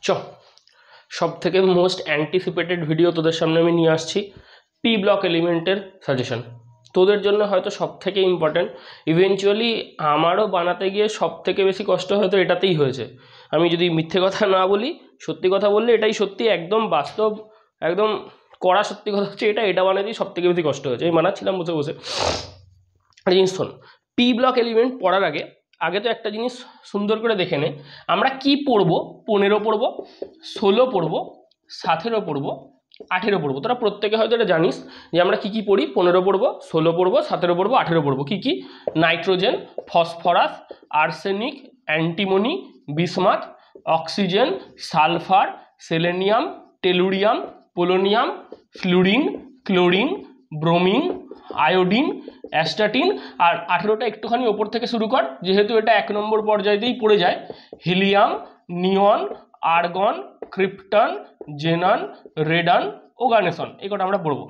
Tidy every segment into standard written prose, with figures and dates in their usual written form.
চ সব থেকে মোস্ট অ্যান্টিসিপেটেড ভিডিও তোদের সামনে আমি নিয়ে আসছি, পি ব্লক এলিমেন্টের সাজেশন। তোদের জন্য হয়তো সব থেকে ইম্পর্ট্যান্ট, ইভেনচুয়ালি আমারও বানাতে গিয়ে সব থেকে বেশি কষ্ট হয়তো এটাতেই হয়েছে। আমি যদি মিথ্যে কথা না বলি, সত্যি কথা বললে এটাই সত্যি, একদম বাস্তব, একদম কড়া সত্যি কথা হচ্ছে এটা বানাতেই সব থেকে বেশি কষ্ট হয়েছে। আমি বানাচ্ছিলাম বসে বসে। জিনিস শোন, পি ব্লক এলিমেন্ট পড়ার আগে তো একটা জিনিস সুন্দর করে দেখে নে, আমরা কি পড়বো। 15 পড়বো, 16 পড়বো, 17 পড়বো, 18 পড়বো। তোরা প্রত্যেকে হয়তো এটা জানিস যে আমরা কি পড়ি। 15 পড়বো, 16 পড়বো, 17 পড়বো, 18 পড়বো। কি nitrogen, phosphorus, arsenic, antimony, bismuth, oxygen, sulphur, selenium, tellurium, polonium, fluorine, chlorine, bromine, iodine, astatine. আর 18টা একটুখানি ওপর থেকে শুরু কর, যেহেতু এটা 1 নম্বর পর্যায়েতেই পড়ে যায়। হিলিয়াম, নিয়ন, আর্গন, ক্রিপ্টন, জেনন, রেডন, ওগানেসন। এই কটা আমরা পড়বো।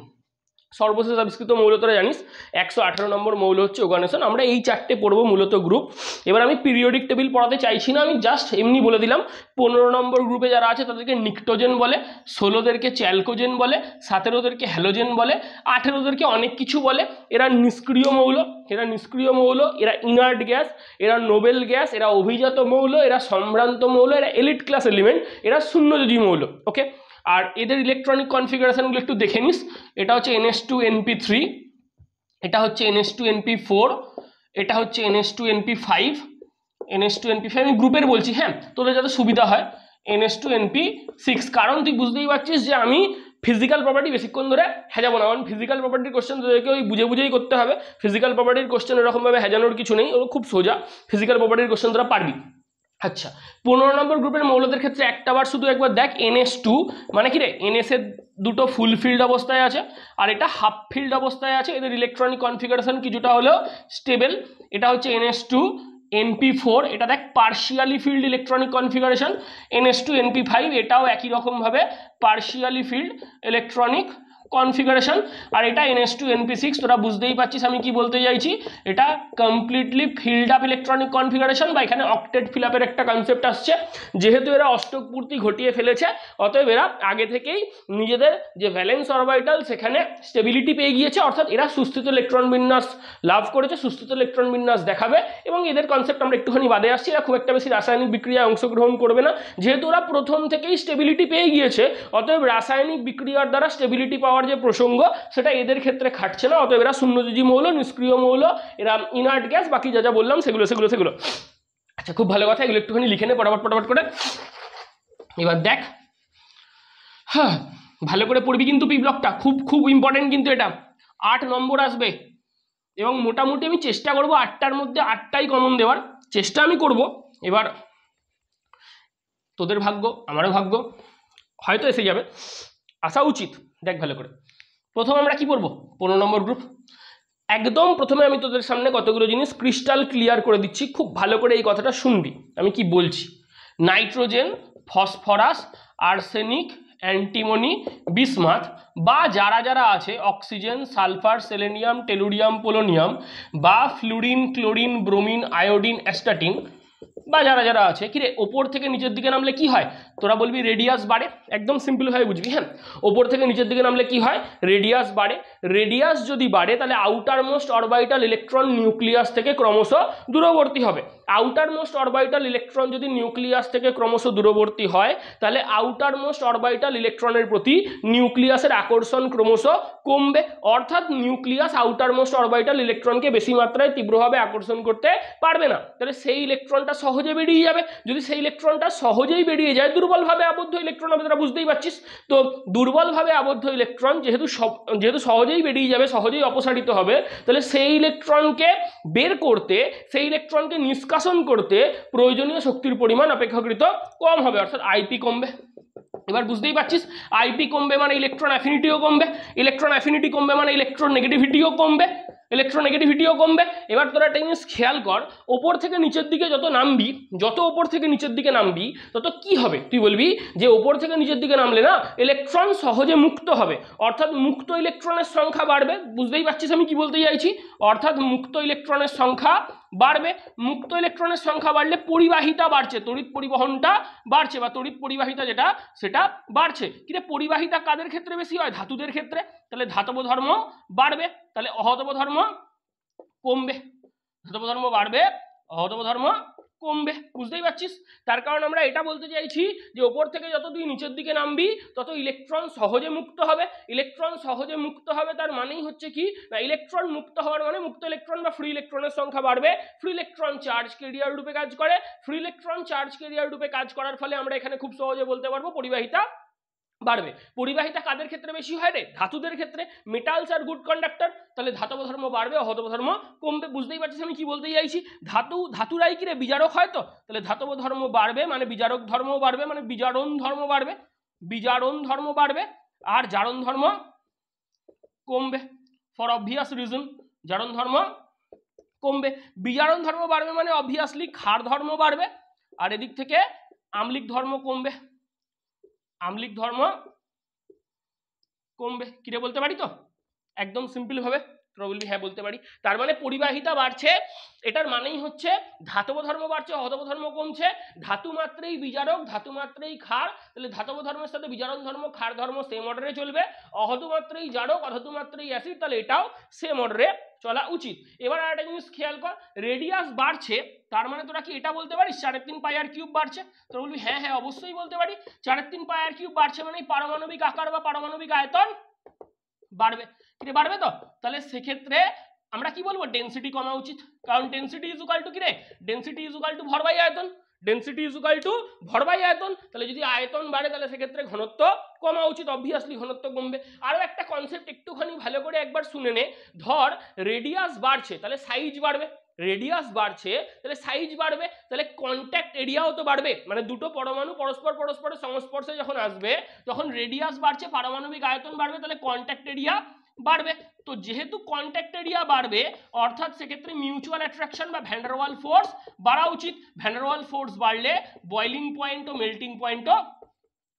সর্বশেষ আবিষ্কৃত মৌল তোরা জানিস 118 নম্বর মৌল হচ্ছে ওগানেসন। আমরা এই 4টে পড়বো মূলত গ্রুপ। এবার আমি পিরিয়ডিক টেবিল পড়াতে চাইছি না, আমি জাস্ট এমনি বলে দিলাম 15 নম্বর গ্রুপে যারা আছে তাদেরকে নিকটোজেন বলে, 16দেরকে চ্যালকোজেন বলে, 17দেরকে হ্যালোজেন বলে, 18দেরকে অনেক কিছু বলে। এরা নিষ্ক্রিয় মৌল, এরা ইনার্ট গ্যাস, এরা নোবেল গ্যাস, এরা অভিজাত মৌল, এরা সম্ভ্রান্ত মৌল, এরা এলিট ক্লাস এলিমেন্ট, এরা শূন্যযোজী মৌল। ওকে, আর এদের ইলেকট্রনিক কনফিগারেশনগুলো একটু দেখে নিস। এটা হচ্ছে NH2NP3, এটা হচ্ছে NH2NP4, এটা হচ্ছে NH2NP5, NH2NP5 আমি গ্রুপের বলছি, হ্যাঁ, তোদের যাতে সুবিধা হয়। NH2NP6, কারণ তুই বুঝতেই পারছিস যে আমি ফিজিক্যাল প্রপার্টি বেশিক্ষণ ধরে হেজাবো না, কারণ ফিজিক্যাল প্রপার্টির কোশ্চেন তোদেরকে ওই বুঝেই করতে হবে। ফিজিক্যাল প্রপার্টির কোশ্চেন এরকমভাবে হেজানোর কিছু নেই, ও খুব সোজা। ফিজিক্যাল প্রপার্টির কোশ্চেন তোরা পারবি। আচ্ছা, 15 নম্বর গ্রুপের মৌলদের ক্ষেত্রে একটা বার শুধু একবার দেখ, NH2 মানে কি রে, NS এর দুটো ফুল ফিল্ড অবস্থায় আছে আর এটা হাফ ফিল্ড অবস্থায় আছে। এদের ইলেকট্রনিক কনফিগারেশন কিছুটা হলেও স্টেবল। এটা হচ্ছে NH2NP4, এটা দেখ partially field electronic configuration. NH2NP5, এটাও একই রকম ভাবে পার্শিয়ালি ফিল্ড ইলেকট্রনিক কনফিগারেশন। আর এটা NH2NP6, তোরা বুঝতেই পারছিস আমি কি বলতে চাইছি। এটা completely filled up electronic configuration, বা এখানে অক্টেট ফিল আপের একটা কনসেপ্ট আসছে। যেহেতু এরা অষ্টক পূর্তি ঘটিয়ে ফেলেছে, অতএব এরা আগে থেকেই নিজেদের যে ভ্যালেন্স অরবিটাল সেখানে স্টেবিলিটি পেয়ে গিয়েছে, অর্থাৎ এরা সুস্থিত ইলেকট্রন বিন্যাস লাভ করেছে, সুস্থিত ইলেকট্রন বিন্যাস দেখাবে। এবং এদের কনসেপ্ট আমরা একটুখানি বাদে আসছি, এরা খুব একটা বেশি রাসায়নিক বিক্রিয়ায় অংশগ্রহণ করবে না। যেহেতু ওরা প্রথম থেকেই স্টেবিলিটি পেয়ে গিয়েছে, অতএব রাসায়নিক বিক্রিয়ার দ্বারা স্টেবিলিটি পাওয়ার যে প্রসঙ্গ সেটা এদের ক্ষেত্রে খাটছে না। অতএব এরা শূন্যযোজী মৌল, নিষ্ক্রিয় মৌল, এরা ইনার্ট গ্যাস, বাকি যা বললাম সেগুলো। আচ্ছা, খুব ভালো কথা, এগুলো একটুখানি লিখে নে পটাপট করে। এবার দেখ, হ্যাঁ, ভালো করে পড়বি কিন্তু পি ব্লকটা, খুব ইম্পর্টেন্ট কিন্তু এটা। 8 নম্বর আসবে এবং মোটামুটি আমি চেষ্টা করবো 8টার মধ্যে 8টাই কমন দেওয়ার চেষ্টা আমি করব। এবার তোদের ভাগ্য, আমারও ভাগ্য, হয়তো এসে যাবে, আসা উচিত। দেখ ভালো করে, প্রথম আমরা কি পড়বো, 15 নম্বর গ্রুপ। একদম প্রথমে আমি তোদের সামনে কতগুলো জিনিস ক্রিস্টাল ক্লিয়ার করে দিচ্ছি, খুব ভালো করে এই কথাটা শুনবি আমি কি বলছি। Nitrogen, phosphorus, arsenic, antimony, bismuth, বা যারা আছে oxygen, sulphur, selenium, tellurium, polonium, বা fluorine, chlorine, bromine, iodine, astatine, বা যারা আছে, কিরে ওপর থেকে নিচের দিকে নামলে কি হয়, তোরা বলবি রেডিয়াস বাড়ে। একদম সিম্পলভাবে বুঝবি, হ্যাঁ, ওপর থেকে নিচের দিকে নামলে কি হয়, রেডিয়াস বাড়ে। রেডিয়াস যদি বাড়ে তাহলে outer most orbital electron nucleus থেকে ক্রমশ দূরবর্তী হবে। আউটার মোস্ট অরবিটাল ইলেকট্রন যদি নিউক্লিয়াস থেকে ক্রমশ দূরবর্তী হয়, তাহলে আউটার মোস্ট অরবিটাল ইলেকট্রনের প্রতি নিউক্লিয়াসের আকর্ষণ ক্রমশ কমবে, অর্থাৎ নিউক্লিয়াস আউটার মোস্ট অরবিটাল ইলেকট্রনকে বেশি মাত্রায় তীব্রভাবে আকর্ষণ করতে পারবে না। তাহলে সেই ইলেকট্রনটা সহজে বেরিয়ে যাবে। যদি সেই ইলেকট্রনটা সহজেই বেরিয়ে যায়, দুর্বলভাবে আবদ্ধ ইলেকট্রন হবে, তোরা বুঝতেই পারছিস। তো দুর্বলভাবে আবদ্ধ ইলেকট্রন যেহেতু সহজেই বেরিয়ে যাবে, সহজেই অপসারিত হবে, তাহলে সেই ইলেকট্রনকে বের করতে, সেই ইলেকট্রনকে নিষ্কাশন করতে প্রয়োজনীয় শক্তির পরিমাণ অপেক্ষাকৃত কম হবে, অর্থাৎ আইপি কমবে। এবার বুঝতেই পারছিস, আইপি কমবে মানে ইলেকট্রন অ্যাফিনিটিও কমবে, ইলেকট্রন অ্যাফিনিটি কমবে মানে ইলেকট্রন নেগেটিভিটিও কমবে, এবার তোরা একটা জিনিস খেয়াল কর, ওপর থেকে নিচের দিকে যত ওপর থেকে নিচের দিকে নামবি তত কি হবে, তুই বলবি যে ওপর থেকে নিচের দিকে নামলে না ইলেকট্রন সহজে মুক্ত হবে, অর্থাৎ মুক্ত ইলেকট্রনের সংখ্যা বাড়বে। বুঝতেই পারছিস আমি কি বলতে চাইছি, অর্থাৎ মুক্ত ইলেকট্রনের সংখ্যা বাড়বে, মুক্ত ইলেকট্রনের সংখ্যা বাড়লে পরিবাহিতা বাড়ছে, তড়িৎ পরিবহনটা বাড়ছে বা তড়িৎ পরিবাহিতা যেটা সেটা বাড়ছে। কিন্তু পরিবাহিতা কাদের ক্ষেত্রে বেশি হয়? ধাতুদের ক্ষেত্রে। তাহলে ধাতব ধর্ম বাড়বে, তাহলে অধাতব ধর্ম কমবে। ধাতব ধর্ম বাড়বে, অধাতব ধর্ম কমবে। বুঝতেই পারছিস? তার কারণ আমরা এটা বলতে চাইছি যে ওপর থেকে যত তুই নিচের দিকে নামবি তত ইলেকট্রন সহজে মুক্ত হবে। ইলেকট্রন সহজে মুক্ত হবে তার মানেই হচ্ছে কি না, ইলেকট্রন মুক্ত হওয়ার মানে মুক্ত ইলেকট্রন বা ফ্রি ইলেকট্রনের সংখ্যা বাড়বে। ফ্রি ইলেকট্রন চার্জ ক্যারিয়ার রূপে কাজ করে। ফ্রি ইলেকট্রন চার্জ ক্যারিয়ার রূপে কাজ করার ফলে আমরা এখানে খুব সহজে বলতে পারবো পরিবাহিতা বাড়বে। পরিবাহিতা কাদের ক্ষেত্রে বেশি হয় রে? ধাতুদের ক্ষেত্রে। মেটালস আর গুড কন্ডাক্টর। তাহলে ধাতব ধর্ম বাড়বে, অধাতব ধর্ম কমবে। বুঝতেই পারছিস আমি কি বলতে চাইছি? ধাতুরাই কি রে বিজারক হয় তো, তাহলে ধাতব ধর্ম বাড়বে মানে বিজারক ধর্ম বাড়বে, মানে বিজারণ ধর্ম বাড়বে, বিজারণ ধর্ম বাড়বে। আর জারণ ধর্ম কমবে, ফর অবভিয়াস রিজন জারণ ধর্ম কমবে। বিজারণ ধর্ম বাড়বে মানে অবভিয়াসলি ক্ষার ধর্ম বাড়বে, আর এদিক থেকে আম্লিক ধর্ম কমবে, আম্লিক ধর্ম কমবে। কিরে বলতে পারি তো একদম সিম্পল ভাবে? তোরা বলবি হ্যাঁ বলতে পারি। তার মানে পরিবাহিতা বাড়ছে, এটার মানেই হচ্ছে ধাতব ধর্ম বাড়ছে, অধাতব ধর্ম কমছে। ধাতু মাত্রেই বিজারক, ধাতু মাত্রেই ক্ষার, তাহলে ধাতব ধর্মের সাথে বিজারণ ধর্ম ক্ষার ধর্ম সেম অর্ডারে চলবে। অধাতু মাত্রেই জারক, অধাতু মাত্রেই অ্যাসিড, তাহলে এটাও সেম অর্ডারে চলা উচিত। এবার আর একটা জিনিস খেয়াল কর, রেডিয়াস বাড়ছে তার মানে তোরা কি এটা বলতে পারিস 3.3 পাই আর কিউব বাড়ছে? তোরা বলবি হ্যাঁ হ্যাঁ অবশ্যই বলতে পারি। 3.3 পাই আর কিউব বাড়ছে মানে পারমাণবিক আকার বা পারমাণবিক আয়তন বাড়বে। কি বাড়বে তো? তাহলে সেক্ষেত্রে আমরা কি বলবো? ডেনসিটি কমা উচিত, কারণ ডেনসিটি ইজ ইকুয়াল টু কি রে? ডেনসিটি ইজ ইকুয়াল টু ভর বাই আয়তন। ডেনসিটি ইজ ইকুয়াল টু ভর বাই আয়তন। তাহলে যদি আয়তন বাড়ে তাহলে সেক্ষেত্রে ঘনত্ব কমা উচিত, অবভিয়াসলি ঘনত্ব কমবে। আরও একটা কনসেপ্ট একটুখানি ভালো করে একবার শুনে নে। ধর রেডিয়াস বাড়ছে তাহলে সাইজ বাড়বে, রেডিয়াস বাড়ছে তাহলে সাইজ বাড়বে, তাহলে কন্ট্যাক্ট এরিয়াও তো বাড়বে। মানে দুটো পরমাণু পরস্পরের সংস্পর্শে যখন আসবে তখন রেডিয়াস বাড়ছে, পারমাণবিক আয়তন বাড়বে, তাহলে কন্ট্যাক্ট এরিয়া বাড়বে। তো যেহেতু কন্ট্যাক্ট এরিয়া বাড়বে অর্থাৎ সেক্ষেত্রে মিউচুয়াল অ্যাট্রাকশন বা ভ্যান্ডারওয়াল ফোর্স বাড়া উচিত। ভ্যান্ডারওয়াল ফোর্স বাড়লে বয়লিং পয়েন্ট ও মেল্টিং পয়েন্টও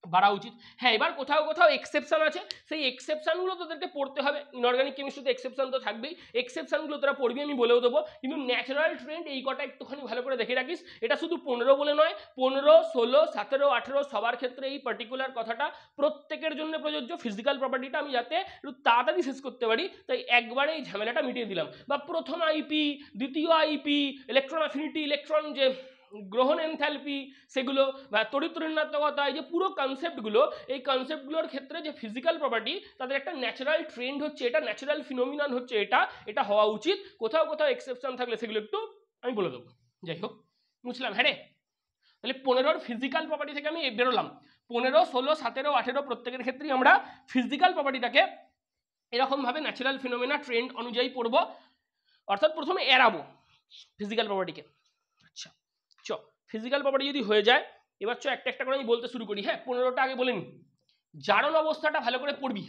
বাড়া উচিত। হ্যাঁ, এবার কোথাও কোথাও এক্সেপশন আছে, সেই এক্সেপশনগুলো তোদেরকে পড়তে হবে। ইনঅর্গানিক কেমিস্ট্রিতে এক্সেপশন তো থাকবেই, এক্সেপশনগুলো তোরা পড়বি, আমি বলেও দেবো। কিন্তু ন্যাচারাল ট্রেন্ড এই কটা একটুখানি ভালো করে দেখে রাখিস। এটা শুধু 15 বলে নয়, 15, 16, 17, 18 সবার ক্ষেত্রে এই পার্টিকুলার কথাটা প্রত্যেকের জন্য প্রযোজ্য। ফিজিক্যাল প্রপার্টিটা আমি যাতে একটু তাড়াতাড়ি শেষ করতে পারি তাই একবারে এই ঝামেলাটা মিটিয়ে দিলাম। বা প্রথম আইপি, দ্বিতীয় আইপি, ইলেকট্রন অ্যাফিনিটি, ইলেকট্রন যে গ্রহণ এনথ্যালপি, সেগুলো বা তড়িৎ ঋণাত্মকতা, এই যে পুরো কনসেপ্টগুলো, এই কনসেপ্টগুলোর ক্ষেত্রে যে ফিজিক্যাল প্রপার্টি তাদের একটা ন্যাচারাল ট্রেন্ড হচ্ছে, এটা ন্যাচারাল ফিনোমিনন হচ্ছে, এটা হওয়া উচিত। কোথাও কোথাও এক্সেপশন থাকলে সেগুলো একটু আমি বলে দেবো। যাই হোক, বুঝলাম হ্যাঁ রে। তাহলে 15 ফিজিক্যাল প্রপার্টি থেকে আমি বেরোলাম। 15, 16, 17, 18 প্রত্যেকের ক্ষেত্রেই আমরা ফিজিক্যাল প্রপার্টিটাকে এরকমভাবে ন্যাচারাল ফিনোমিনা ট্রেন্ড অনুযায়ী পড়বো, অর্থাৎ প্রথমে এড়াবো ফিজিক্যাল প্রপার্টিকে। আচ্ছা চ, ফিজিক্যাল প্রপার্টি যদি হয়ে যায় এবার চ একটা একটা করে আমি বলতে শুরু করি। হ্যাঁ, 15টা আগে বলে নি। জারণ অবস্থাটা ভালো করে পড়বি,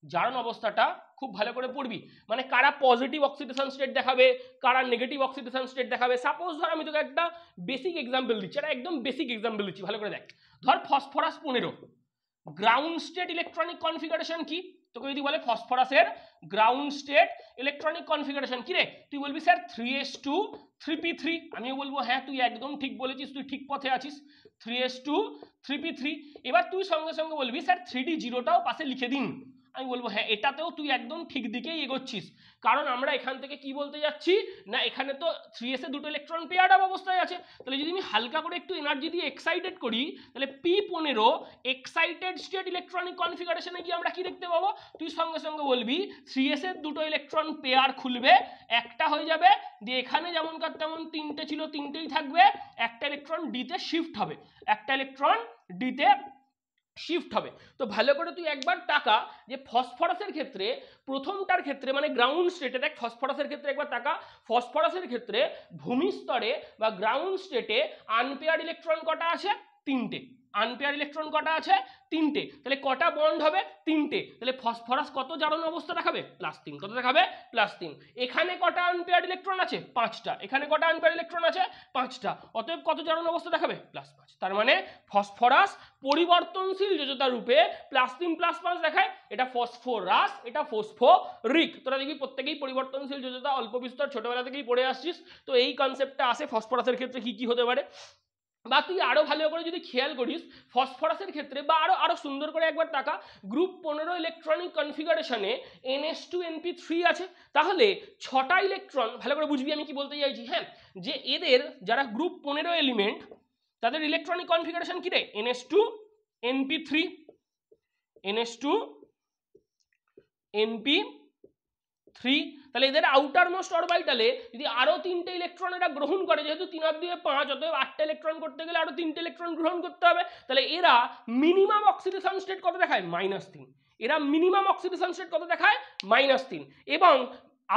জারণ অবস্থাটা খুব ভালো করে পড়বি। মানে কারা পজিটিভ অক্সিডেশন স্টেট দেখাবে, কারা নেগেটিভ অক্সিডেশন স্টেট দেখাবে। সাপোজ ধর আমি তোকে একটা বেসিক এক্সাম্পল দিচ্ছি, এটা একদম বেসিক এক্সাম্পল দিচ্ছি, ভালো করে দেখ। ধর phosphorus 15, ground state electronic configuration কি? তোকে যদি বলে ফসফরাসের গ্রাউন্ড স্টেট ইলেকট্রনিক কনফিগারেশন কি রে, তুই বলবি স্যার 3s2 3p3। আমিও বলবো হ্যাঁ তুই একদম ঠিক বলেছিস, তুই ঠিক পথে আছিস, 3s2 3p3। এবার তুই সঙ্গে সঙ্গে বলবি স্যার 3d0টাও পাশে লিখে দিন। আমি বলবো হ্যাঁ এটাতেও তুই একদম ঠিক দিকেই এগোচ্ছিস, কারণ আমরা এখান থেকে কি বলতে যাচ্ছি না, এখানে তো 3s এ দুটো ইলেকট্রন পেয়ার্ড আপ অবস্থায় আছে। তাহলে যদি আমি হালকা করে একটু এনার্জি দিয়ে এক্সাইটেড করি তাহলে p15 এক্সাইটেড স্টেট ইলেকট্রনিক কনফিগারেশনে গিয়ে আমরা কি দেখতে পাবো? তুই সঙ্গে সঙ্গে বলবি 3s এর দুটো ইলেকট্রন পেয়ার খুলবে, একটা হয়ে যাবে, দিয়ে এখানে যেমনকার তেমন 3টে ছিল 3টেই থাকবে, একটা ইলেকট্রন ডিতে শিফট হবে, একটা ইলেকট্রন ডিতে শিফট হবে। তো ভালো করে তুই একবার তাকা যে ফসফরাসের ক্ষেত্রে প্রথমটার ক্ষেত্রে মানে গ্রাউন্ড স্টেটে, দেখ ফসফরাসের ক্ষেত্রে একবার তাকা, ফসফরাসের ক্ষেত্রে ভূমি স্তরে বা গ্রাউন্ড স্টেটে আনপেয়ার্ড ইলেকট্রন কটা আছে? 3টে। আনপেয়ার ইলেকট্রন কটা আছে? 3টে। তাহলে কটা বন্ড হবে? 3টে। তাহলে ফসফরাস কত জারণ অবস্থা দেখাবে? +3। কত দেখাবে? +3। এখানে কটা আনপেয়ার ইলেকট্রন আছে? 5টা। এখানে কটা আনপেয়ার ইলেকট্রন আছে? 5টা। অতএব কত জারণ অবস্থা দেখাবে? +5। তার মানে ফসফরাস পরিবর্তনশীল যোজ্যতা রূপে +3+5 দেখায়। এটা ফসফরাস, এটা ফসফরিক। তোরা দেখবি প্রত্যেকেই পরিবর্তনশীল যোজ্যতা অল্প বিস্তর ছোটবেলা থেকেই পড়ে আসছিস, তো এই কনসেপ্টটা আসে ফসফরাসের ক্ষেত্রে কি কি হতে পারে। বা তুই আরো ভালো করে যদি খেয়াল করিস ফসফরাসের ক্ষেত্রে, বা আরো সুন্দর করে একবার তাকা, গ্রুপ 15 ইলেকট্রনিক কনফিগারেশনে NH2NP3 আছে। তাহলে 6টা ইলেকট্রন, ভালো করে বুঝবি আমি কি বলতে চাইছি, হ্যাঁ, যে এদের যারা গ্রুপ 15 এলিমেন্ট তাদের ইলেকট্রনিক কনফিগারেশন কি রে? NH2NP3, NH2NP3। তাহলে এদের আউটার মোস্ট অরবিটালে যদি আরো 3টে ইলেকট্রন এরা গ্রহণ করে, যেহেতু 3 আর 2 5, অতএব 8টা ইলেকট্রন করতে গেলে আরো 3টে ইলেকট্রন গ্রহণ করতে হবে। তাহলে এরা মিনিমাম অক্সিডেশন স্টেট কত দেখায়? -3। এরা মিনিমাম অক্সিডেশন স্টেট কত দেখায়? -3। এবং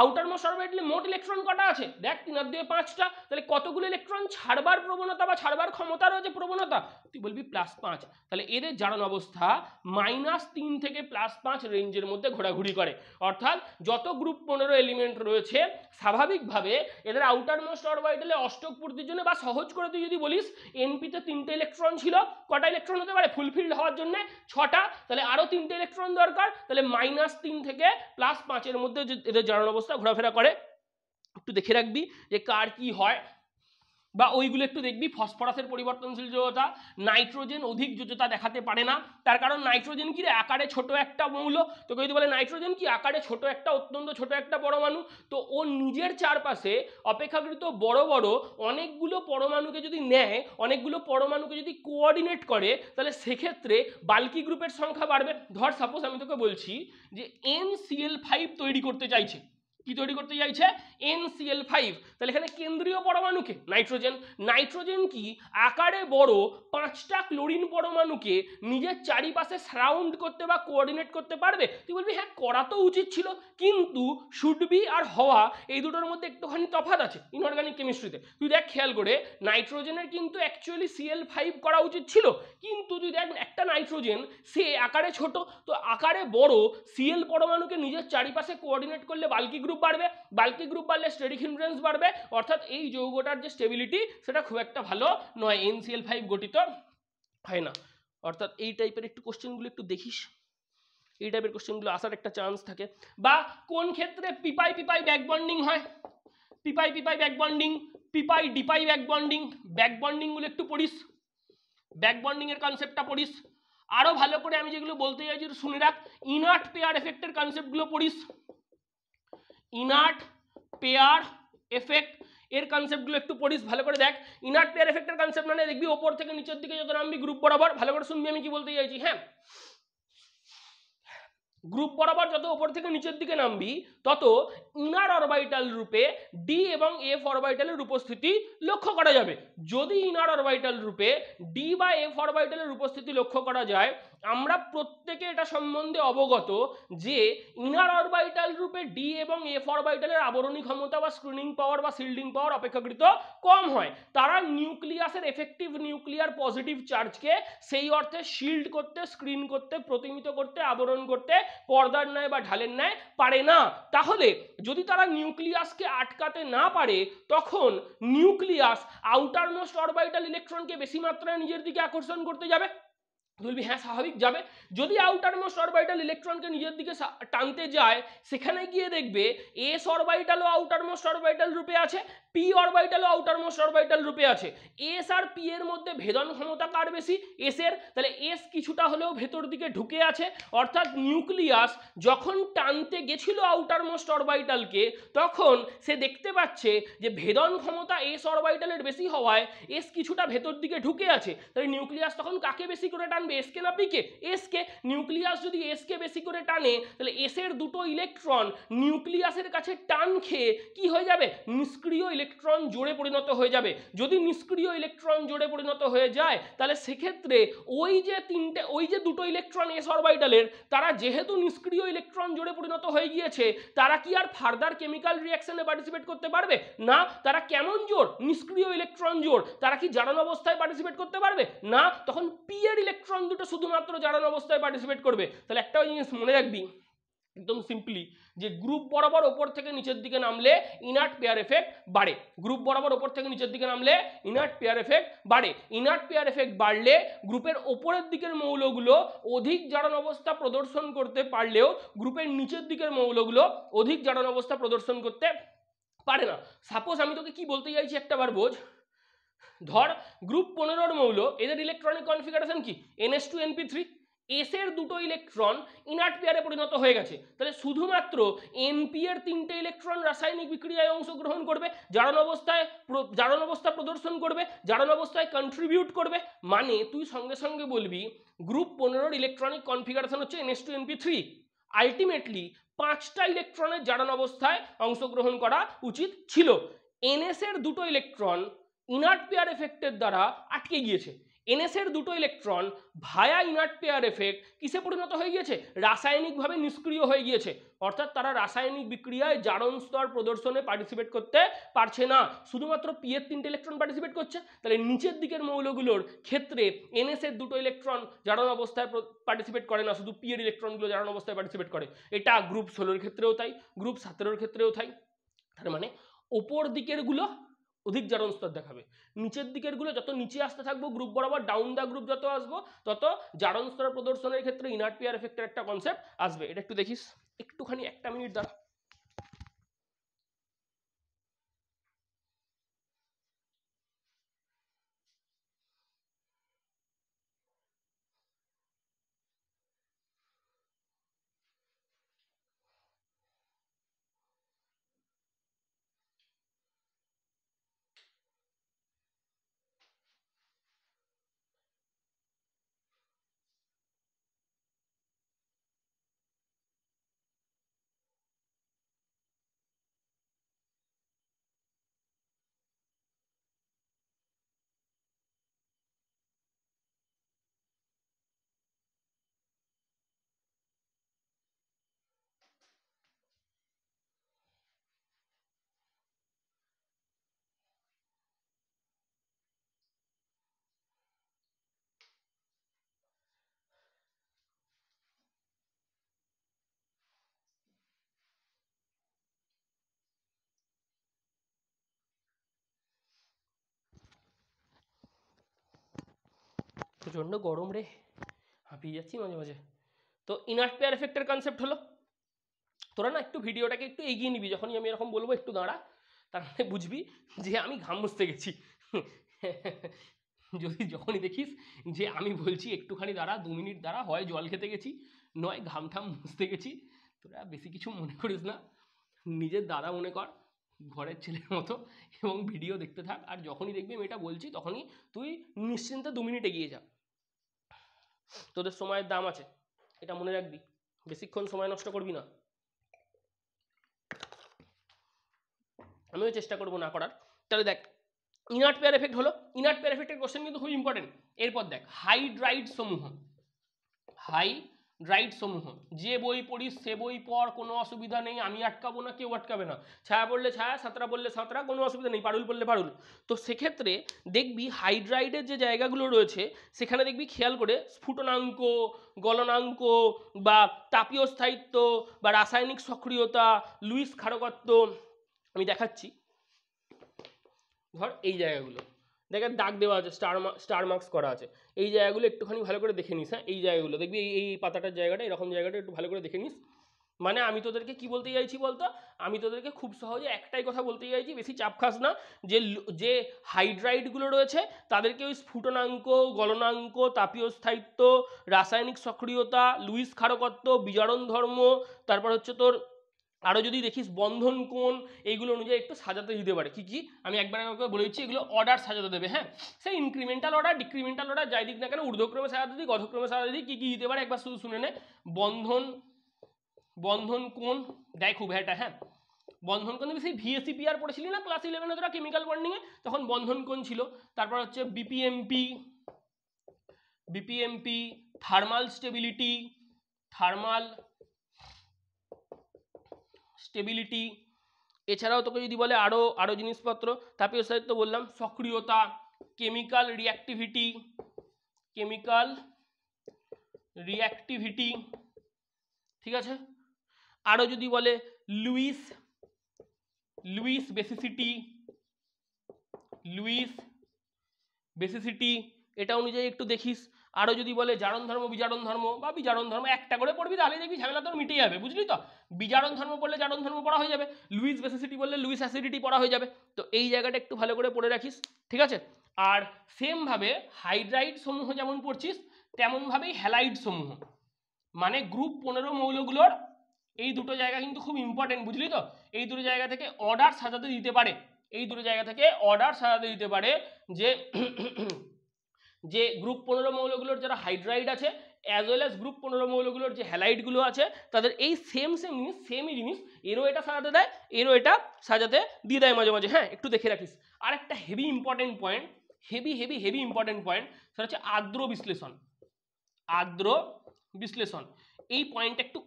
আউটার মোস্ট অরবিটালে মোট ইলেকট্রন কটা আছে? দেখ 3 আর 2 5টা। তাহলে কতগুলো ইলেকট্রন ছাড়বার প্রবণতা বা ছাড়বার ক্ষমতা রয়েছে? প্রবণতা তুই বলবি +5। তাহলে এদের জারণ অবস্থা -3 থেকে +5 রেঞ্জের মধ্যে ঘোরাঘুরি করে। অর্থাৎ যত গ্রুপ 15 এলিমেন্ট রয়েছে স্বাভাবিকভাবে এদের আউটার মোস্ট অরবিটালে অষ্টক পূর্তির জন্য, বা সহজ করে তুই যদি বলিস এনপিতে 3টে ইলেকট্রন ছিল, কটা ইলেকট্রন হতে পারে ফুলফিলড হওয়ার জন্য? 6টা। তাহলে আরো 3টে ইলেকট্রন দরকার, তাহলে -3 থেকে +5 এর মধ্যে এদের জারণ অবস্থা ঘোরাফেরা করে। একটু দেখে রাখবি যে কার কি হয়, বা ওইগুলো একটু দেখবি। ফসফরাসের পরিবর্তনশীল যোজ্যতা, নাইট্রোজেন অধিক যোজ্যতা দেখাতে পারে না, তার কারণ নাইট্রোজেন কি রে? আকারে ছোট একটা মৌল। তোকে যদি বলে নাইট্রোজেন কি? আকারে ছোট একটা, অত্যন্ত ছোট একটা পরমাণু। তো ও নিজের চারপাশে অপেক্ষাকৃত বড় বড় অনেকগুলো পরমাণুকে যদি নেয়, অনেকগুলো পরমাণুকে যদি কোঅর্ডিনেট করে, তাহলে সেক্ষেত্রে বাল্কি গ্রুপের সংখ্যা বাড়বে। ধর সাপোজ আমি তোকে বলছি যে NCl5 তৈরি করতে চাইছে। কি তৈরি করতে চাইছে? NCl5। তাহলে এখানে কেন্দ্রীয় পরমাণুকে নাইট্রোজেন, নাইট্রোজেন কি আকারে বড় 5টা ক্লোরিন পরমাণুকে নিজের চারিপাশে সারাউন্ড করতে বা কোঅর্ডিনেট করতে পারবে? তুই বলবি হ্যাঁ, করা তো উচিত ছিল, কিন্তু শুড বি আর হওয়া এই দুটোর মধ্যে একটুখানি তফাৎ আছে ইনঅর্গানিক কেমিস্ট্রিতে। তুই দেখ খেয়াল করে, নাইট্রোজেনের কিন্তু অ্যাকচুয়ালি Cl5 করা উচিত ছিল, কিন্তু তুই দেখ একটা নাইট্রোজেন সে আকারে ছোট, তো আকারে বড় Cl পরমাণুকে নিজের চারিপাশে কোঅর্ডিনেট করলে বাল্কি গ্রুপ বাড়বে, বাল্কি গ্রুপ বাড়লে স্টেরিক হিন্ড্রেন্স বাড়বে, অর্থাৎ এই যৌগটার যে স্টেবিলিটি সেটা খুব একটা ভালো নয়, NCl5 গঠিত হয় না। অর্থাৎ এই টাইপের একটু কোশ্চেনগুলো একটু দেখিস, এই টাইপের কোশ্চেনগুলো আসার একটা চান্স থাকে। বা কোন ক্ষেত্রে পিপাই পিপাই ব্যাক বন্ডিং হয়? P pi p pi back bonding, p pi d pi back bonding, back বন্ডিংগুলো একটু পড়িস, ব্যাক বন্ডিং এর কনসেপ্টটা পড়িস। আরো ভালো করে আমি যেগুলো বলতে চাইছি শুনে রাখ, ইনার্ট পেয়ার এফেক্টের কনসেপ্টগুলো পড়িস। ইনার্ট পেয়ার এফেক্ট এর কনসেপ্টগুলো একটু পড়িস, ভালো করে দেখ। ইনার্ট পেয়ার এফেক্টের কনসেপ্ট মানে দেখবি ওপর থেকে নিচের দিকে যত নামবি গ্রুপ বরাবর, ভালো করে শুনবি আমি কি বলতে চাইছি, হ্যাঁ, গ্রুপ বরাবর যত ওপর থেকে নিচের দিকে নামবি তত ইনার অরবিটাল রূপে ডি এবং এফ অরবিটালের উপস্থিতি লক্ষ্য করা যাবে। যদি ইনার অরবিটাল রূপে ডি বা এফ অরবিটালের উপস্থিতি লক্ষ্য করা যায়, আমরা প্রত্যেকে এটা সম্বন্ধে অবগত যে ইনার অরবিটাল রূপে ডি এবং এফ অরবিটালের আবরণী ক্ষমতা বা স্ক্রিনিং পাওয়ার বা শিল্ডিং পাওয়ার অপেক্ষাকৃত কম হয়। তারা নিউক্লিয়াসের এফেক্টিভ নিউক্লিয়ার পজিটিভ চার্জকে সেই অর্থে শিল্ড করতে, স্ক্রিন করতে, প্রতিমিত করতে, আবরণ করতে পর্দার ন্যায় বা ঢালের ন্যায় পারে না। তাহলে যদি তারা নিউক্লিয়াসকে আটকাতে না পারে, তখন নিউক্লিয়াস আউটার মোস্ট অরবিটাল ইলেকট্রনকে বেশি মাত্রায় নিজের দিকে আকর্ষণ করতে যাবে। বলবি হ্যাঁ, স্বাভাবিক যাবে। যদি আউটার মোস্ট অরবিটাল ইলেকট্রনকে নিজের দিকে টানতে যায়, সেখানে গিয়ে দেখবে এস অরবিটালও আউটার মোস্ট অরবিটাল রূপে আছে, পি অরবিটালও আউটার মোস্ট অরবিটাল রূপে আছে। এস আর পি এর মধ্যে ভেদন ক্ষমতা কার বেশি? এস এর। তাহলে এস কিছুটা হলেও ভেতর দিকে ঢুকে আছে, অর্থাৎ নিউক্লিয়াস যখন টানতে গেছিল আউটার মোস্ট অরবিটালকে, তখন সে দেখতে পাচ্ছে যে ভেদন ক্ষমতা এস অরবিটালের বেশি হওয়ায় এস কিছুটা ভেতর দিকে ঢুকে আছে। তাহলে নিউক্লিয়াস তখন কাকে বেশি করে টানবে? টানবে, এসকে না পিকে? এসকে। নিউক্লিয়াস যদি এসকে বেশি করে টানে তাহলে এসের দুটো ইলেকট্রন নিউক্লিয়াসের কাছে টান খেয়ে কি হয়ে যাবে? নিষ্ক্রিয় ইলেকট্রন জোড়ে পরিণত হয়ে যাবে। যদি নিষ্ক্রিয় ইলেকট্রন জোড়ে পরিণত হয়ে যায় তাহলে সেক্ষেত্রে ওই যে দুটো ইলেকট্রন এস অরবিটালের, তারা যেহেতু নিষ্ক্রিয় ইলেকট্রন জোড়ে পরিণত হয়ে গিয়েছে, তারা কি আর ফার্দার কেমিক্যাল রিঅ্যাকশনে পার্টিসিপেট করতে পারবে না? তারা কেমন জোড়? নিষ্ক্রিয় ইলেকট্রন জোড়। তারা কি জারণ অবস্থায় পার্টিসিপেট করতে পারবে না? তখন পি এর ইলেকট্রন দুটো শুধুমাত্র জারণ অবস্থায় পার্টিসিপেট করবে। তাহলে একটা জিনিস মনে রাখবি একদম সিম্পলি, যে গ্রুপ বরাবর ওপর থেকে নিচের দিকে নামলে ইনার্ট পেয়ার এফেক্ট বাড়ে। গ্রুপ বরাবর ওপর থেকে নিচের দিকে নামলে ইনার্ট পেয়ার এফেক্ট বাড়ে। ইনার্ট পেয়ার এফেক্ট বাড়লে গ্রুপের ওপরের দিকের মৌলগুলো অধিক জারণ অবস্থা প্রদর্শন করতে পারলেও গ্রুপের নিচের দিকের মৌলগুলো অধিক জারণ অবস্থা প্রদর্শন করতে পারে না। সাপোজ আমি তোকে কি বলতে চাইছি একটা বার বোঝ। ধর গ্রুপ 15 মৌল, এদের ইলেকট্রনিক কনফিগারেশন কি? NH2NP3। এস এর দুটো ইলেকট্রন ইনার্ট পেয়ারে পরিণত হয়ে গেছে, তাহলে শুধুমাত্র এনপি এর 3টে ইলেকট্রন রাসায়নিক বিক্রিয়ায় অংশগ্রহণ করবে, জারণ অবস্থা প্রদর্শন করবে, জারণ অবস্থায় কন্ট্রিবিউট করবে। মানে তুই সঙ্গে সঙ্গে বলবি গ্রুপ 15 ইলেকট্রনিক কনফিগারেশন হচ্ছে NH2NP3। আলটিমেটলি 5টা ইলেকট্রনের জারণ অবস্থায় অংশগ্রহণ করা উচিত ছিল। এনএস এর দুটো ইলেকট্রন ইনার্ট পেয়ার এফেক্টের দ্বারা আটকে গিয়েছে। এনএস এর দুটো ইলেকট্রন ভায়া ইনার্ট পেয়ার এফেক্ট কিসে পরিণত হয়ে গিয়েছে? রাসায়নিকভাবে নিষ্ক্রিয় হয়ে গিয়েছে। অর্থাৎ তারা রাসায়নিক বিক্রিয়ায় জারণ স্তর প্রদর্শনে পার্টিসিপেট করতে পারছে না, শুধুমাত্র পি এর 3টে ইলেকট্রন পার্টিসিপেট করছে। তাহলে নিচের দিকের মৌলগুলোর ক্ষেত্রে এনএস এর দুটো ইলেকট্রন জারণ অবস্থায় পার্টিসিপেট করে না, শুধু পি এর ইলেকট্রনগুলো জারণ অবস্থায় পার্টিসিপেট করে। এটা গ্রুপ 16 এর ক্ষেত্রেও তাই, গ্রুপ 17 এর ক্ষেত্রেও তাই। তার মানে ওপর দিকের গুলো অধিক জারণ স্তর দেখাবে, নিচের দিকের গুলো যত নিচে আসতে থাকবো গ্রুপ বরাবর, ডাউন দা গ্রুপ যত আসবো তত জারণ স্তর প্রদর্শনের ক্ষেত্রে ইনার্ট পেয়ার এফেক্টের একটা কনসেপ্ট আসবে। এটা একটু দেখিস, একটুখানি 1 মিনিট দাঁড়া। প্রচন্ড গরম রে, হাঁপিয়ে যাচ্ছি মাঝে মাঝে। তো ইনার্ট পেয়ার এফেক্টের কনসেপ্ট হলো, তোরা না একটু ভিডিওটাকে একটু এগিয়ে নিবি, যখনই আমি এরকম বলবো একটু দাঁড়া, তার মানে বুঝবি যে আমি ঘাম মুছতে গেছি। যখনই দেখিস যে আমি বলছি একটুখানি দাঁড়া, 2 মিনিট দাঁড়া, হয় জল খেতে গেছি নয় ঘাম ঠাম মুছতে গেছি, তোরা বেশি কিছু মনে করিস না, নিজের দাদা মনে কর, ঘরের ছেলের মতো, এবং ভিডিও দেখতে থাক। আর যখনই দেখবি আমি এটা বলছি তখনই তুই নিশ্চিন্তে 2 মিনিট এগিয়ে যা। তোদের সময়ের দাম আছে, এটা মনে রাখবি, বেশিক্ষণ সময় নষ্ট করবি না। আমিও চেষ্টা করবো না করার। তাহলে দেখ ইনার্ট পেয়ার এফেক্ট হলো, ইনার্ট পেয়ার এফেক্টের কোশ্চেন কিন্তু খুব ইম্পর্টেন্ট। এরপর দেখ হাইড্রাইড সমূহ, হাইড্রাইড সমূহ, যে বই পড়িস সে বই পড়, কোনো অসুবিধা নেই, আমি আটকাবো না, কেউ আটকাবে না। ছায়া পড়লে ছায়া, সাঁতরা পড়লে সাঁতরা, কোনো অসুবিধা নেই, পারুল পড়লে পারুল। তো সেক্ষেত্রে দেখবি হাইড্রাইডের যে জায়গাগুলো রয়েছে সেখানে দেখবি খেয়াল করে স্ফুটনাঙ্ক, গলনাঙ্ক বা তাপীয় স্থায়িত্ব বা রাসায়নিক সক্রিয়তা, লুইস ক্ষারকত্ব, আমি দেখাচ্ছি। ধর এই জায়গাগুলো দেখ দাগ দেওয়া আছে, স্টার মার্কস করা আছে, এই জায়গাগুলো একটুখানি ভালো করে দেখে নিস। হ্যাঁ, এই জায়গাগুলো দেখবি, এই পাতাটার জায়গাটা, এরকম জায়গাটা একটু ভালো করে দেখে নিস। মানে আমি তোদেরকে কি বলতে চাইছি বলতো, আমি তোদেরকে খুব সহজে একটাই কথা বলতে চাইছি, বেশি চাপ খাস না, যে হাইড্রাইডগুলো রয়েছে তাদেরকে ওই স্ফুটনাঙ্ক, গলনাঙ্ক, তাপীয় স্থায়িত্ব, রাসায়নিক সক্রিয়তা, লুইস ক্ষারকত্ব, বিজারণ ধর্ম, তারপর হচ্ছে তোর আরও যদি দেখিস বন্ধন কোণ এইগুলো অনুযায়ী একটু সাজাতে দিতে পারে। কি কি আমি একবার বলে দিচ্ছি, এগুলো অর্ডার সাজাতে দেবে। হ্যাঁ, সেই ইনক্রিমেন্টাল অর্ডার ডিক্রিমেন্টাল অর্ডার যাই দিক না কেন, ঊর্ধ্বক্রমে সাজাতে দিই গধক্রমে সাজাতে দিই, কী কী দিতে পারে একবার শুধু শুনে নে। বন্ধন কোণ দেয় খুব এটা। হ্যাঁ, বন্ধন কোণ সেই ভিএসিপিআর পড়েছিলি না ক্লাস 11-এ তোরা কেমিক্যাল বন্ডিংয়ে, তখন বন্ধন কোণ ছিল। তারপর হচ্ছে বিপিএমপি, থার্মাল স্টেবিলিটি। এছাড়াও তোকে যদি বলে আরও জিনিসপত্র, তাপীয় স্থায়িত্ব বললাম, সক্রিয়তা, কেমিক্যাল রিঅ্যাক্টিভিটি, ঠিক আছে। আরও যদি বলে লুইস বেসিসিটি, এটা অনুযায়ী একটু দেখিস। আরও যদি বলে জারণ ধর্ম বিজারণ ধর্ম, বা বিজারণ ধর্ম একটা করে পড়বি তাহলে দেখবি ঝামেলা তোর মিটে যাবে, বুঝলি তো। বিজারণ ধর্ম পড়লে জারণ ধর্ম পড়া হয়ে যাবে, লুইস বেসিসিটি বললে লুইস অ্যাসিডিটি পড়া হয়ে যাবে। তো এই জায়গাটা একটু ভালো করে পড়ে রাখিস, ঠিক আছে। আর সেমভাবে হাইড্রাইড সমূহ যেমন পড়ছিস তেমনভাবেই হ্যালাইড সমূহ, মানে গ্রুপ 15 মৌলগুলোর এই দুটো জায়গা কিন্তু খুব ইম্পর্টেন্ট, বুঝলি তো। এই দুটো জায়গা থেকে অর্ডার সাজাতে দিতে পারে, যে গ্রুপ 15 মৌলগুলোর যারা হাইড্রাইড আছে অ্যাজ ওয়েল অ্যাজ গ্রুপ 15 মৌলগুলোর যে হ্যালাইডগুলো আছে তাদের এই সেমই জিনিস এরও এটা সাজাতে দেয়, এরও এটা সাজাতে দিয়ে দেয় মাঝে মাঝে। হ্যাঁ, একটু দেখে রাখিস। আর একটা হেভি ইম্পর্টেন্ট পয়েন্ট, সেটা হচ্ছে আর্দ্র বিশ্লেষণ। এই পয়েন্টটা একটু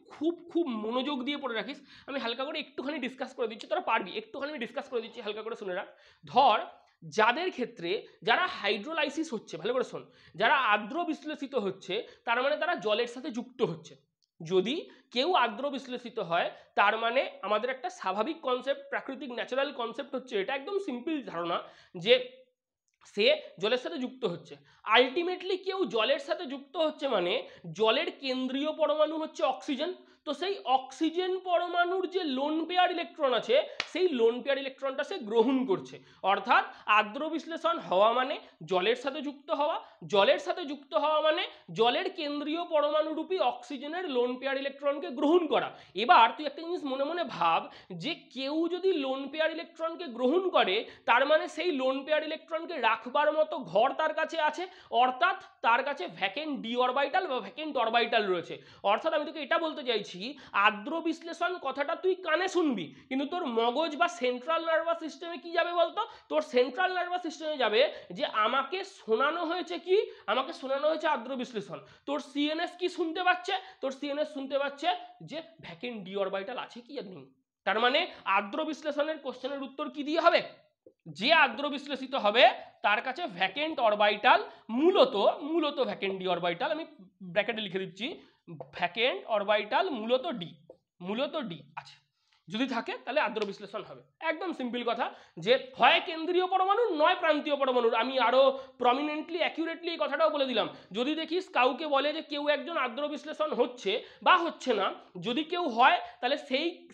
খুব মনোযোগ দিয়ে পড়ে রাখিস। আমি হালকা করে একটুখানি ডিসকাস করে দিচ্ছি, তোরা পারবি, একটুখানি আমি ডিসকাস করে দিচ্ছি, হালকা করে শুনে রাখ। ধর যাদের ক্ষেত্রে যারা হাইড্রোলাইসিস হচ্ছে, ভালো করে শোন, যারা আর্দ্র বিশ্লেষিত হচ্ছে তার মানে তারা জলের সাথে যুক্ত হচ্ছে। যদি কেউ আর্দ্র বিশ্লেষিত হয় তার মানে আমাদের একটা স্বাভাবিক কনসেপ্ট, প্রাকৃতিক ন্যাচারাল কনসেপ্ট হচ্ছে এটা, একদম সিম্পল ধারণা যে সে জলের সাথে যুক্ত হচ্ছে। আলটিমেটলি কেউ জলের সাথে যুক্ত হচ্ছে মানে জলের কেন্দ্রীয় পরমাণু হচ্ছে অক্সিজেন, তো সেই অক্সিজেন পরমাণুর যে লোন পেয়ার ইলেকট্রন আছে সেই লোন পেয়ার ইলেকট্রনটা সে গ্রহণ করছে। অর্থাৎ আর্দ্র বিশ্লেষণ হওয়া মানে জলের সাথে যুক্ত হওয়া মানে জলের কেন্দ্রীয় পরমাণুরূপী অক্সিজেনের লোন পেয়ার ইলেকট্রনকে গ্রহণ করা। এবার তুই একটা জিনিস মনে মনে ভাব, যে কেউ যদি লোন পেয়ার ইলেকট্রনকে গ্রহণ করে তার মানে সেই লোন পেয়ার ইলেকট্রনকে রাখবার মতো ঘর তার কাছে আছে, অর্থাৎ তার কাছে ভ্যাকেন্ট ডি অরবিটাল বা ভ্যাকেন্ট অরবিটাল রয়েছে। অর্থাৎ আমি তোকে এটা বলতে চাইছি, আর্দ্র বিশ্লেষণ কথাটা তুই কানে শুনবি কিন্তু তোর মগজ বা সেন্ট্রাল নার্ভাস সিস্টেমে কি যাবে বলতো, তোর সেন্ট্রাল নার্ভাস সিস্টেমে যাবে যে আমাকে শোনানো হয়েছে আর্দ্র বিশ্লেষণ। তোর সিএনএস কি শুনতে পাচ্ছে, শুনতে পাচ্ছে যে ভ্যাকেন্ট ডি অরবিটাল আছে কি নেই। তার মানে আর্দ্র বিশ্লেষণের কোশ্চেনের উত্তর কি দিয়ে হবে, যে আর্দ্র বিশ্লেষিত হবে তার কাছে ভ্যাকেন্ট অরবিটাল, মূলত ভ্যাকেন্ট ডি অরবিটাল, আমি ব্র্যাকেটে লিখে দিচ্ছি, ভ্যাকেন্ট অরবিটাল মূলত ডি আছে। যদি থাকে তাহলে আর্দ্র বিশ্লেষণ হবে। একদম সিম্পল কথা, যে হয় কেন্দ্রীয় পরমাণু নয় প্রান্তীয় পরমাণুর। আমি আরো প্রমিনেন্টলি অ্যাকিউরেটলি এই কথাটাও বলে দিলাম, যদি দেখিস কাউকে বলে যে কেউ একজন আর্দ্র বিশ্লেষণ হচ্ছে বা হচ্ছে না, যদি কেউ হয় তাহলে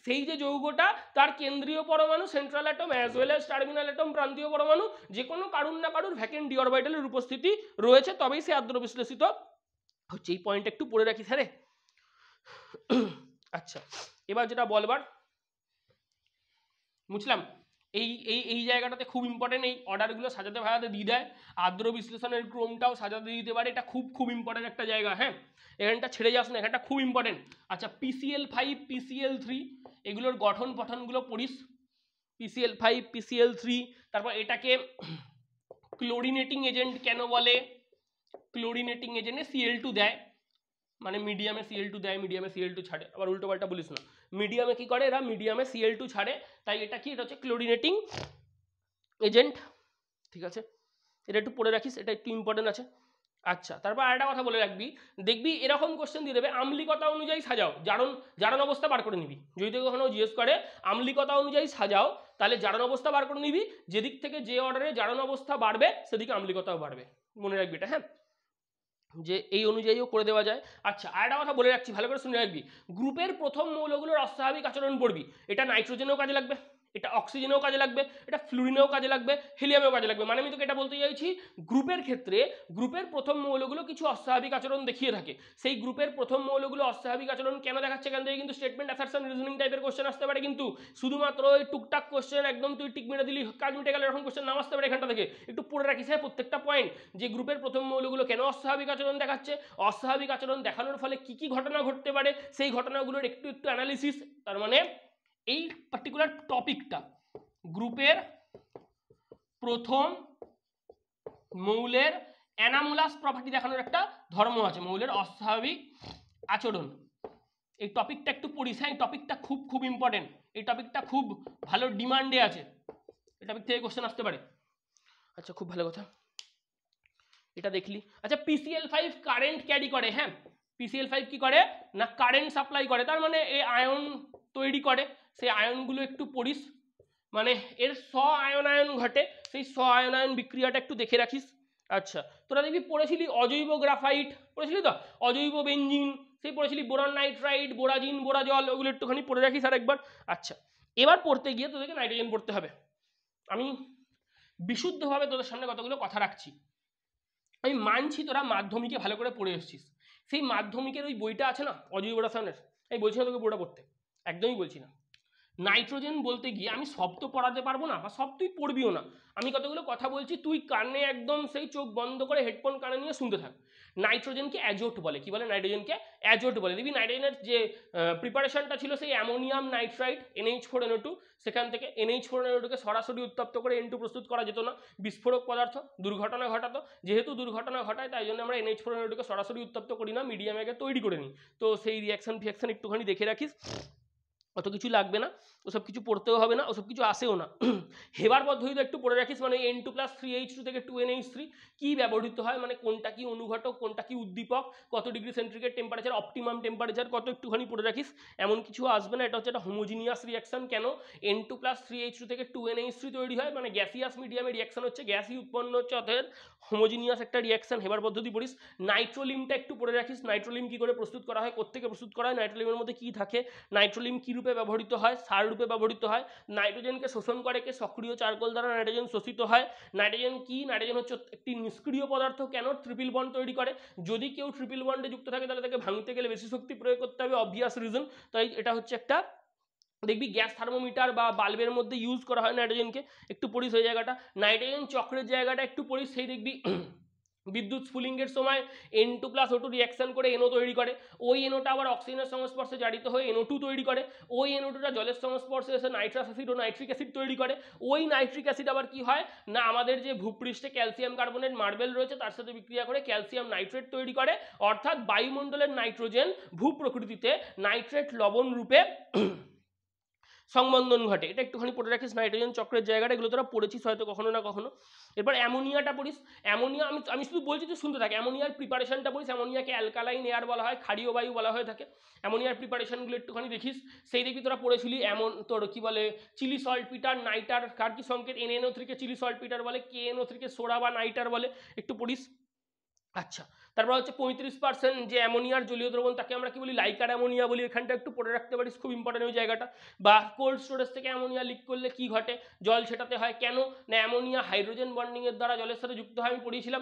সেই যে যৌগটা তার কেন্দ্রীয় পরমাণু central atom as well as terminal atom প্রান্তীয় পরমাণু যে কোনো কারুর না কারুর ভ্যাকেন্ট ডি অরবিটালের উপস্থিতি রয়েছে, তবেই সে আর্দ্র বিশ্লেষিত হচ্ছে। এই পয়েন্ট একটু পড়ে রাখিস। হ্যাঁ রে, আচ্ছা এবার যেটা বলবার, বুঝলাম এই জায়গাটাতে খুব ইম্পর্টেন্ট, এই অর্ডারগুলো সাজাতে দিয়ে দেয়, আর্দ্র বিশ্লেষণের ক্রমটাও সাজাতে দিতে পারে, এটা খুব ইম্পর্টেন্ট একটা জায়গা। হ্যাঁ, এখানটা ছেড়ে যাস না, এখানটা খুব ইম্পর্টেন্ট। আচ্ছা PCl5 PCl3 এগুলোর গঠন পঠনগুলো পড়িস, PCl5 PCl3, তারপর এটাকে ক্লোরিনেটিং এজেন্ট কেন বলে, ক্লোরিনেটিং এজেন্টে Cl2 দেয়, মানে মিডিয়ামে Cl2 দেয়, মিডিয়ামে Cl2 ছাড়ে, আবার উল্টো পাল্টা বলিস না, মিডিয়ামে কি করে এরা, মিডিয়ামে Cl2 ছাড়ে, তাই এটা কি, এটা হচ্ছে ক্লোরিনেটিং এজেন্ট, ঠিক আছে। এটা একটু পড়ে রাখিস, এটা একটু ইম্পর্টেন্ট আছে। আচ্ছা, তারপর আরেকটা কথা বলে রাখবি, দেখবি এরকম কোশ্চেন দিয়ে দেবে আম্লিকতা অনুযায়ী সাজাও, জারণ অবস্থা বার করে নিবি। যদি তোকে কখনো জিজ্ঞেস করে আম্লিকতা অনুযায়ী সাজাও, তাহলে জারণ অবস্থা বার করে নিবি, যেদিক থেকে যে অর্ডারে জারণ অবস্থা বাড়বে সেদিকে আম্লিকতাও বাড়বে, মনে রাখবি এটা। হ্যাঁ, যে এই অনুযায়ীও করে দেওয়া যায়। আচ্ছা, আরেকটা কথা বলে রাখছি, ভালো করে শুনে রাখবি, গ্রুপের প্রথম মৌলগুলোর অস্বাভাবিক আচরণ পড়বি, এটা নাইট্রোজেনেও কাজে লাগবে, এটা অক্সিজেনেও কাজে লাগবে, এটা ফ্লুরিনেও কাজে লাগবে, হিলিয়ামেও কাজে লাগবে। মানে আমি তোকে এটা বলতে চাইছি, গ্রুপের ক্ষেত্রে গ্রুপের প্রথম মৌলগুলো কিছু অস্বাভাবিক আচরণ দেখিয়ে থাকে। সেই গ্রুপের প্রথম মৌলগুলো অস্বাভাবিক আচরণ কেন দেখাচ্ছে, এখান থেকে কিন্তু স্টেটমেন্ট, অ্যাসারশন, রিজনিং টাইপের কোশ্চেন আসতে পারে। কিন্তু শুধুমাত্র ওই টুকটাক কোশ্চেন একদম তুই টিক মেরে দিলি কাজ মিটে গেল এরকম কোশ্চেন নাও আসতে পারে এখানটা থেকে। একটু পড়ে রাখিস হ্যাঁ প্রত্যেকটা পয়েন্ট, যে গ্রুপের প্রথম মৌলগুলো কেন অস্বাভাবিক আচরণ দেখাচ্ছে, অস্বাভাবিক আচরণ দেখানোর ফলে কি কি ঘটনা ঘটতে পারে, সেই ঘটনাগুলোর একটু একটু অ্যানালিসিস। তার মানে এই পার্টিকুলার টপিকটা গ্রুপের প্রথম মৌলের অ্যানামোলাস প্রপার্টি দেখানোর একটা ধর্ম আছে, মৌলের অস্বাভাবিক আচরণ। এই টপিকটা একটু পড়িস হ্যাঁ, এই টপিকটা খুব খুব ইম্পর্টেন্ট, এই টপিকটা খুব ভালো ডিমান্ডে আছে, এই টপিক থেকে কোশ্চেন আসতে পারে। আচ্ছা খুব ভালো কথা, এটা দেখলি। আচ্ছা PCl5 কারেন্ট ক্যারি করে, হ্যাঁ PCl5 কি করে না কারেন্ট সাপ্লাই করে, তার মানে এই আয়ন তৈরি করে, সেই আয়নগুলো একটু পড়িস, মানে এর স্ব আয়নায়ন ঘটে, সেই স্ব আয়নায়ন বিক্রিয়াটা একটু দেখে রাখিস। আচ্ছা তোরা দেখবি পড়েছিলি অজৈব গ্রাফাইট, পড়েছিলি তো অজৈব বেঞ্জিন, সেই পড়েছিলি বোরন নাইট্রাইট, বোরাজিন, বোরাজল, ওগুলো একটুখানি পড়ে রাখিস আর একবার। আচ্ছা এবার পড়তে গিয়ে তোদেরকে নাইট্রোজেন পড়তে হবে। আমি বিশুদ্ধভাবে তোদের সামনে কতগুলো কথা রাখছি, আমি মানছি তোরা মাধ্যমিকে ভালো করে পড়ে এসেছিস, সেই মাধ্যমিকের ওই বইটা আছে না অজৈব রসায়নের, আমি বলছি না তোকে বইটা পড়তে, একদমই বলছি না। নাইট্রোজেন বলতে গিয়ে আমি সব তো পড়াতে পারবো না, বা সব তুই পড়বিও না, আমি কতগুলো কথা বলছি তুই কানে একদম সেই চোখ বন্ধ করে হেডফোন কানে নিয়ে শুনতে থাক। নাইট্রোজেনকে অ্যাজোট বলে, কি বলে নাইট্রোজেনকে অ্যাজোট বলে। দেখবি নাইট্রোজেনের যে প্রিপারেশনটা ছিল সেই অ্যামোনিয়াম নাইট্রাইট NH4NO2, সেখান থেকে NH4NO2কে সরাসরি উত্তপ্ত করে N2 প্রস্তুত করা যেত না, বিস্ফোরক পদার্থ, দুর্ঘটনা ঘটাতো, যেহেতু দুর্ঘটনা ঘটায় তাই জন্য আমরা NH4NO2কে সরাসরি উত্তপ্ত করি না, মিডিয়াম আগে তৈরি করে নিই। তো সেই রিয়াকশন ফিয়াকশন একটুখানি দেখে রাখিস, অত কিছু লাগবে না, ওসব কিছু পড়তেও হবে না, ওসব কিছু আসেও না। হেবার পদ্ধতিটা একটু পড়ে রাখিস, মানে N2+3H2 থেকে 2NH3 কি ব্যবহৃত হয়, মানে কোনটা কি অনুঘটক, কোনটা কি উদ্দীপক, কত degree centigrade temperature, optimum temperature কত, একটুখানি পড়ে রাখিস। এমন কিছু আসবে না, এটা হচ্ছে একটা হোমোজিনিয়াস রিয়াকশন। কেন N2+3H2 থেকে 2NH3 তৈরি হয়, মানে গ্যাসিয়াস মিডিয়ামে রিয়াকশন হচ্ছে, গ্যাসই উৎপন্ন হচ্ছে, অতএব হোমোজিনিয়াস একটা রিয়াকশন। হেবার পদ্ধতি পড়িস। নাইট্রোলিমটা একটু পড়ে রাখিস, নাইট্রোলিম কি করে প্রস্তুত করা হয়, কোত্থেকে প্রস্তুত করা হয়, নাইট্রোলিমের মধ্যে কি থাকে, নাইট্রোলিম কি রূপে ব্যবহৃত হয়, সার রূপে ব্যবহৃত হয়, নাইট্রোজেনকে শোষণ করে কে, সক্রিয় চারকোল দ্বারা নাইট্রোজেন শোষিত হয়। নাইট্রোজেন কি, নাইট্রোজেন হচ্ছে একটি নিষ্ক্রিয় পদার্থ, কেন ট্রিপল বন্ড তৈরি করে, যদি কেউ ট্রিপল বন্ডে যুক্ত থাকে তাহলে তাকে ভাঙতে গেলে বেশি শক্তি প্রয়োগ করতে হবে, অবভিয়াস রিজন। তাই এটা হচ্ছে একটা, দেখবি গ্যাস থার্মোমিটার বা বাল্বের মধ্যে ইউজ করা হয় নাইট্রোজেনকে, একটু পড়িস ওই জায়গাটা। নাইট্রোজেন চক্রের জায়গাটা একটু পড়িস, সেই দেখবি বিদ্যুৎ স্ফুলিঙ্গের সময় N2+O2 রিয়াকশন করে NO তৈরি করে, ওই NOটা আবার অক্সিজেনের সংস্পর্শে জারিত হয়ে NO2 তৈরি করে, ওই NO2টা জলের সংস্পর্শে এসে নাইট্রাস অ্যাসিড ও নাইট্রিক অ্যাসিড তৈরি করে, ওই নাইট্রিক অ্যাসিড আবার কি হয় না আমাদের যে ভূপৃষ্ঠে ক্যালসিয়াম কার্বনেট মার্বেল রয়েছে তার সাথে বিক্রিয়া করে ক্যালসিয়াম নাইট্রেট তৈরি করে, অর্থাৎ বায়ুমণ্ডলের নাইট্রোজেন ভূপ্রকৃতিতে নাইট্রেট লবণ রূপে সংবন্ধন ঘটে। এটা একটুখানি পড়ে রাখিস, নাইট্রোজেন চক্রের জায়গাটা, এগুলো তোরা পড়েছিস হয়তো কখনো না কখনো। এরপর অ্যামোনিয়াটা পড়িস। অ্যামোনিয়া আমি শুধু বলছি তুই শুনতে থাক, অ্যামোনিয়ার প্রিপারেশনটা পড়িস। অ্যামোনিয়াকে অ্যালকালাইন এয়ার বলা হয়, ক্ষারীয় বায়ু বলা হয়ে থাকে। অ্যামোনিয়ার প্রিপারেশনগুলো একটুখানি দেখিস, সেই দেখবি তোরা পড়েছিলি তোর কি বলে চিলি সল্টপিটার, নাইটার কার কি সংকেত, NNO3 কে চিলি সল্টপিটার বলে, KNO3 কে সোডা বা নাইটার বলে, একটু পড়িস। আচ্ছা তারপর হচ্ছে 35% যে অ্যামোনিয়ার জলীয় দ্রবণ তাকে আমরা কি বলি, লাইকার অ্যামোনিয়া বলি, এখানটা একটু পড়ে রাখতে পারিস, খুব ইম্পর্টেন্ট ওই জায়গাটা। বা কোল্ড স্টোরেজ থেকে অ্যামোনিয়া লিক করলে কি ঘটে, জল ছেটাতে হয়, কেন না অ্যামোনিয়া হাইড্রোজেন বন্ডিং এর দ্বারা জলের সাথে যুক্ত হয়, আমি পড়িয়েছিলাম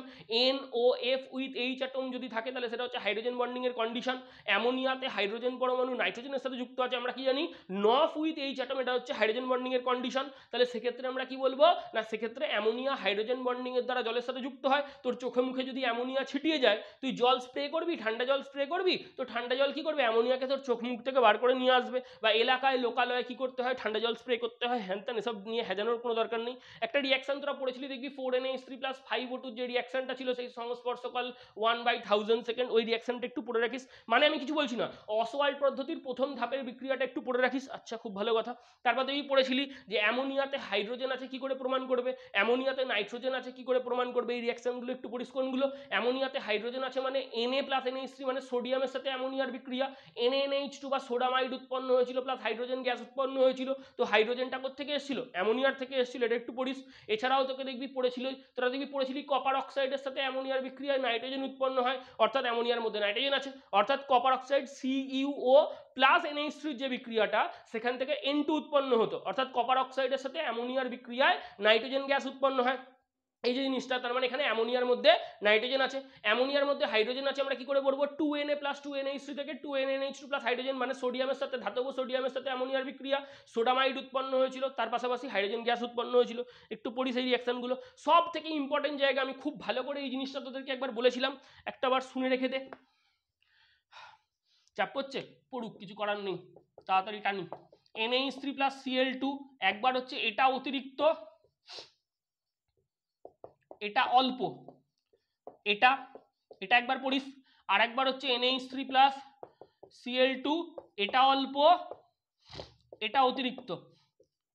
NOF উইথ H অ্যাটম যদি থাকে তাহলে সেটা হচ্ছে হাইড্রোজেন বন্ডিং এর কন্ডিশন। অ্যামোনিয়াতে হাইড্রোজেন পরমাণু নাইট্রোজেনের সাথে যুক্ত আছে, আমরা কি জানি NOF উইথ H অ্যাটম, এটা হচ্ছে হাইড্রোজেন বন্ডিং এর কন্ডিশন। তাহলে সেক্ষেত্রে আমরা কি বলবো না, সেক্ষেত্রে অ্যামোনিয়া হাইড্রোজেন বন্ডিং এর দ্বারা জলের সাথে যুক্ত হয়, তোর চোখে মুখে যদি অ্যামোনিয়া ছিটিয়ে যায়, তুই জল স্প্রে করবি, ঠান্ডা জল স্প্রে করবি, তো ঠান্ডা জল কি করবে, অ্যামোনিয়াকে তোর চোখ মুখ থেকে বার করে নিয়ে আসবে। বা এলাকায় লোকালয়ে কি করতে হয়, ঠান্ডা জল স্প্রে করতে হয়, হ্যান ত্যান এসব নিয়ে হেজানোর কোনো দরকার নেই। একটা রিয়াকশন তোরা পড়েছিলি দেখবি 4NH3+5O2 যে রিয়াকশনটা ছিল সেই সংস্পর্শকাল 1/1000 সেকেন্ড, ওই রিয়াকশনটা একটু পড়ে রাখিস। মানে আমি কিছু বলছি না, অসওয়াল্ড পদ্ধতির প্রথম ধাপের বিক্রিয়াটা একটু পড়ে রাখিস। আচ্ছা খুব ভালো কথা। তারপর দেখবি পড়েছিলি যে অ্যামোনিয়াতে হাইড্রোজেন আছে কি করে প্রমাণ করবে, অ্যামোনিয়াতে নাইট্রোজেন আছে কি করে প্রমাণ করবে, এই রিয়াকশনগুলো একটু পড়িস। কোনগুলো, অ্যামোনিয়াতে হাইড্রোজেন হাইড্রোজেন আছে মানে Na প্লাস NH3 মানে সোডিয়ামের সাথে অ্যামোনিয়ার বিক্রিয়া, NaNH2 বা সোডামাইড উৎপন্ন হয়েছিল প্লাস হাইড্রোজেন গ্যাস উৎপন্ন হয়েছিল। তো হাইড্রোজেনটা কোত্থেকে এসেছিল? অ্যামোনিয়ার থেকে এসেছিল, এটা একটু পড়িস। এছাড়াও তোকে দেখবি তোরা দেখবি পড়েছিলি কপার অক্সাইডের সাথে অ্যামোনিয়ার বিক্রিয়ায় নাইট্রোজেন উৎপন্ন হয়, অর্থাৎ অ্যামোনিয়ার মধ্যে নাইট্রোজেন আছে, অর্থাৎ copper oxide CuO plus NH3 যে বিক্রিয়াটা সেখান থেকে N2 উৎপন্ন হতো, অর্থাৎ কপার অক্সাইডের সাথে অ্যামোনিয়ার বিক্রিয়ায় নাইট্রোজেন গ্যাস উৎপন্ন হয়। এই যে জিনিসটা, তার মানে এখানে অ্যামোনিয়ার মধ্যে নাইট্রোজেন আছে, অ্যামোনিয়ার মধ্যে হাইড্রোজেন আছে, আমরা কি করে বলবো 2Na প্লাস 2NH3 থেকে 2NH2 প্লাস হাইড্রোজেন মানে সোডিয়ামের সাথে ধাতব সোডিয়ামের সাথে অ্যামোনিয়ার বিক্রিয়া, সোডামাইড উৎপন্ন হয়েছিল, তার পাশাপাশি হাইড্রোজেন গ্যাস উৎপন্ন হয়েছিল। একটু পড়ি সেই রিঅ্যাকশনগুলো, সব থেকে ইম্পর্টেন্ট জায়গা, আমি খুব ভালো করে এই জিনিসটা তোদেরকে একবার বলেছিলাম, একটাবার শুনে রেখে দে। চাপ করছে পড়ুক, কিছু করার নেই, তাড়াতাড়ি টানি। NH3 প্লাস Cl2 একবার হচ্ছে এটা অতিরিক্ত, এটা অল্প, এটা এটা একবার পড়িস। আর একবার হচ্ছে NH3 প্লাস Cl2 এটা অল্প, এটা অতিরিক্ত।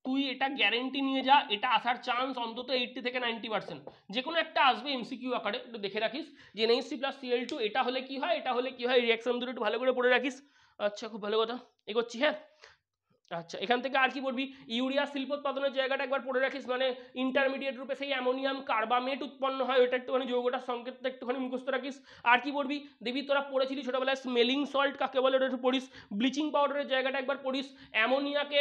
তুই এটা গ্যারেন্টি নিয়ে যা, এটা আসার চান্স অন্তত 80 থেকে 90%, যে কোনো একটা আসবে এমসিকিউ আকারে, একটু দেখে রাখিস যে NH3 প্লাস Cl2 এটা হলে কি হয়, এটা হলে কি হয়, রিঅ্যাকশন দুটো একটু ভালো করে পড়ে রাখিস। আচ্ছা, খুব ভালো কথা, এগোচ্ছি। হ্যাঁ, আচ্ছা, এখান থেকে আর কি পড়বি, ইউরিয়া শিল্পোৎপাদনের জায়গাটা একবার পড়ে রাখিস, মানে ইন্টারমিডিয়েট রূপে সেই অ্যামোনিয়াম কার্বামেট উৎপন্ন হয়, ওটা একটুখানি যৌগটার সংকেতটা একটুখানি মুখস্থ রাখিস। আর কি পড়বি, দেখবি তোরা পড়েছিলি ছোটবেলায় স্মেলিং সল্ট কাকে বলে, ওটা একটু পড়িস। ব্লিচিং পাউডারের জায়গাটা একবার পড়িস। অ্যামোনিয়াকে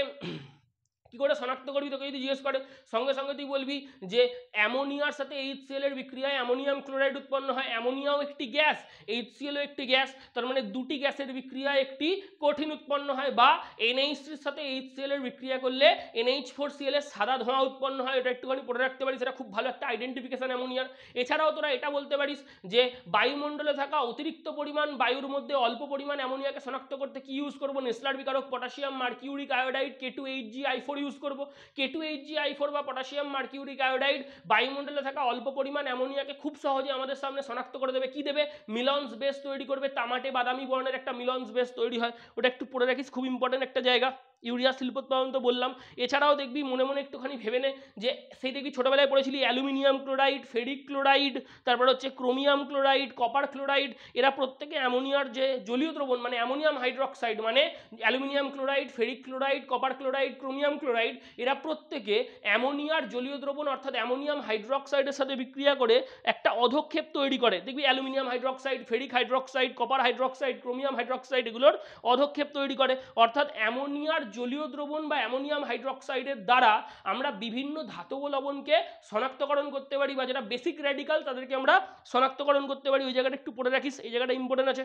কি করে শনাক্ত করবি, তোকে যদি জিজ্ঞেস করে সঙ্গে সঙ্গে তুই বলবি যে অ্যামোনিয়ার সাথে HCl এর বিক্রিয়ায় অ্যামোনিয়াম ক্লোরাইড উৎপন্ন হয়, অ্যামোনিয়াও একটি গ্যাস, HCl ও একটি গ্যাস, তার মানে দুটি গ্যাসের বিক্রিয়ায় একটি কঠিন উৎপন্ন হয়, বা NH3 এর সাথে HCl এর বিক্রিয়া করলে NH4Cl এর সাদা ধোঁয়া উৎপন্ন হয়, এটা একটুখানি পড়ে রাখতে পারিস, এটা খুব ভালো একটা আইডেন্টিফিকেশন অ্যামোনিয়ার। এছাড়াও তোরা এটা বলতে পারিস যে বায়ুমণ্ডলে থাকা অতিরিক্ত পরিমাণ বায়ুর মধ্যে অল্প পরিমাণ অ্যামোনিয়াকে শনাক্ত করতে কি ইউজ করবো, নেসলার বিকারক potassium mercuric iodide K2HgI4 use করবো। K2HgI4 বা পটাশিয়াম মার্কিউরিক আয়োডাইড বায়ুমণ্ডলে থাকা অল্প পরিমাণ অ্যামোনিয়াকে খুব সহজে আমাদের সামনে শনাক্ত করে দেবে, কি দেবে, মিলন্স বেস তৈরি করবে, তামাটে বাদামি বর্ণের একটা মিলন্স বেস তৈরি হয়, ওটা একটু পড়ে রাখিস, খুব ইম্পর্টেন্ট একটা জায়গা। ইউরিয়া শিল্পোৎপাদন তো বললাম, এছাড়াও দেখবি মনে মনে একটুখানি ভেবে নে যে সেই দেখবি ছোটবেলায় পড়েছিলি অ্যালুমিনিয়াম ক্লোরাইড, ফেরিক ক্লোরাইড, তারপর হচ্ছে ক্রোমিয়াম ক্লোরাইড, কপার ক্লোরাইড, এরা প্রত্যেকে অ্যামোনিয়ার যে জলীয় দ্রবণ, মানে অ্যামোনিয়াম হাইড্রক্সাইড, মানে aluminium chloride, ferric chloride, copper chloride, chromium chloride, এরা প্রত্যেকে অ্যামোনিয়ার জলীয় দ্রবণ অর্থাৎ অ্যামোনিয়াম হাইড্রক্সাইডের সাথে বিক্রিয়া করে একটা অধক্ষেপ তৈরি করে। দেখবি aluminium hydroxide, ferric hydroxide, copper hydroxide, chromium hydroxide এগুলোর অধক্ষেপ তৈরি করে, অর্থাৎ অ্যামোনিয়ার জলীয় দ্রবণ বা অ্যামোনিয়াম হাইড্রক্সাইডের দ্বারা আমরা বিভিন্ন ধাতব লবণকে শনাক্তকরণ করতে পারি, বা যেটা বেসিক র্যাডিক্যাল তাদেরকে আমরা শনাক্তকরণ করতে পারি। ওই জায়গাটা একটু পড়ে রাখিস, এই জায়গাটা ইম্পর্টেন্ট আছে।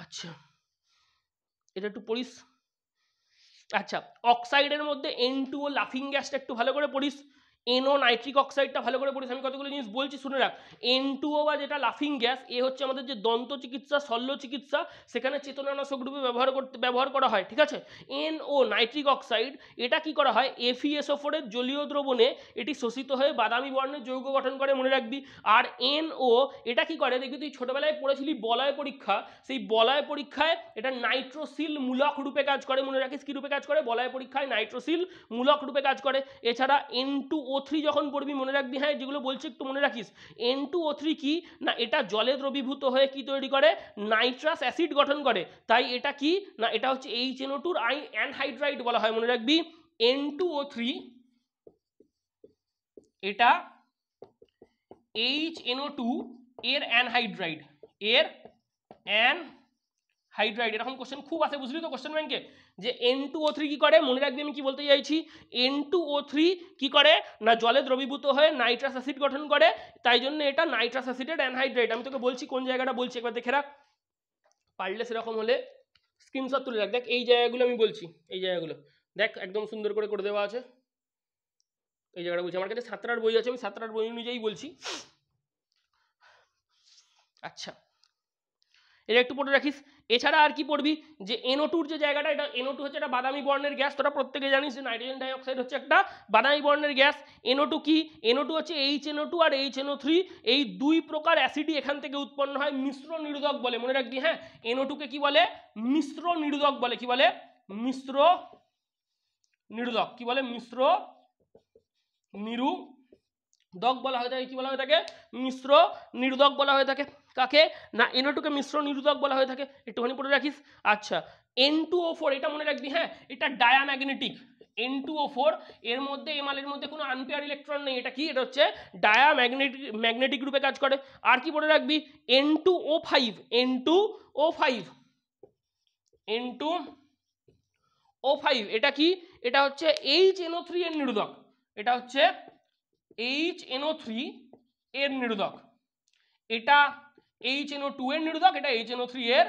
আচ্ছা, এটা একটু পড়িস। আচ্ছা, অক্সাইডের মধ্যে N2O লাফিং গ্যাসটা একটু ভালো করে পড়িস, NO নাইট্রিক অক্সাইডটা ভালো করে পড়িস। আমি কতগুলো জিনিস বলছি শুনে রাখ। N2O বা যেটা লাফিং গ্যাস, এ হচ্ছে আমাদের যে দন্ত চিকিৎসা, শল্য চিকিৎসা, সেখানে চেতনানাশক রূপে ব্যবহার করা হয়, ঠিক আছে। NO নাইট্রিক অক্সাইড, এটা কি করা হয়, FeSO4 এর জলীয় দ্রবণে এটি শোষিত হয়ে বাদামি বর্ণের যৌগ গঠন করে, মনে রাখবি। আর NO এটা কি করে, দেখবি তুই ছোটবেলায় পড়েছিলি বলয় পরীক্ষা, সেই বলয় পরীক্ষায় এটা নাইট্রোসিল মূলক রূপে কাজ করে, মনে রাখিস কি রূপে কাজ করে, বলয় পরীক্ষায় নাইট্রোসিল মূলক রূপে কাজ করে। এছাড়া N2O3 যখন পড়বি মনে রাখবি, হ্যাঁ যেগুলো বলছি একটু মনে রাখিস। N2O3 কি না, এটা জলে দ্রবীভূত হয়ে কি তৈরি করে, নাইট্রাস অ্যাসিড গঠন করে। তাই এটা কি না, এটা হচ্ছে HNO2 অ্যানহাইড্রাইড বলা হয়, মনে রাখবি। N2O3 এটা HNO2 এর অ্যানহাইড্রাইড, এর অ্যানহাইড্রাইড, এরকম কোশ্চেন খুব আসে, বুঝলি তো কোশ্চেন ব্যাংকে, যে N2O3 কি করে, মনে রাখবি আমি কি বলতে চাইছি। N2O3 কি করে না, জলে দ্রবীভূত হয়ে নাইট্রাস অ্যাসিড গঠন করে, তাই জন্য এটা নাইট্রাস অ্যাসিডের অ্যানহাইড্রাইড। আমি তোকে বলছি কোন জায়গাটা বলছি, একবার দেখে রাখ, পারলে সেরকম হলে স্ক্রিনশট তুলে রাখ। দেখ এই জায়গাগুলো আমি বলছি, এই জায়গাগুলো দেখ একদম সুন্দর করে করে দেওয়া আছে, এই জায়গাটা বলছি। আমার কাছে 7টার বই আছে, আমি 7টার বই অনুযায়ী বলছি। আচ্ছা, এটা একটু পড়ে রাখিস। এছাড়া আর কি পড়বি, যে NO2 যে জায়গাটা, এটা NO2 হচ্ছে একটা বাদামি বর্ণের গ্যাস, তোরা প্রত্যেকে জানিস যে নাইট্রোজেন ডাইঅক্সাইড হচ্ছে একটা বাদামি বর্ণের গ্যাস। NO2 কি, NO2 হচ্ছে HNO2 আর HNO3, এই দুই প্রকার অ্যাসিডই এখান থেকে উৎপন্ন হয়, মিশ্র নিরোধক বলে, মনে রাখবি। হ্যাঁ, NO2 কে কি বলে, মিশ্র নিরোধক বলে, কি বলে, মিশ্র নিরোধক, কি বলে, মিশ্র নিরোধক বলা হয়ে থাকে, কি বলা হয়ে থাকে, মিশ্র নিরোধক বলা হয়ে থাকে। কাকে না NO2 কে মিশ্র নিরোধক বলা হয়ে থাকে, একটুখানি পড়ে রাখিস। আচ্ছা N2O4 এটা মনে রাখবি, হ্যাঁ এটা ডায়াম্যাগনেটিক। N2O4 এর মধ্যে এমালের মধ্যে কোনো আনপেয়ার ইলেকট্রন নেই, এটা কি, এটা হচ্ছে ম্যাগনেটিক রূপে কাজ করে। আর কি পড়ে রাখবি N2O5, N2O5, N2O5 এটা কি, এটা হচ্ছে HNO3 এর নিরোধক, এটা হচ্ছে HNO3 এর নিরোধক, এটা HNO2 এর নিরোধক, এটা HNO3 এর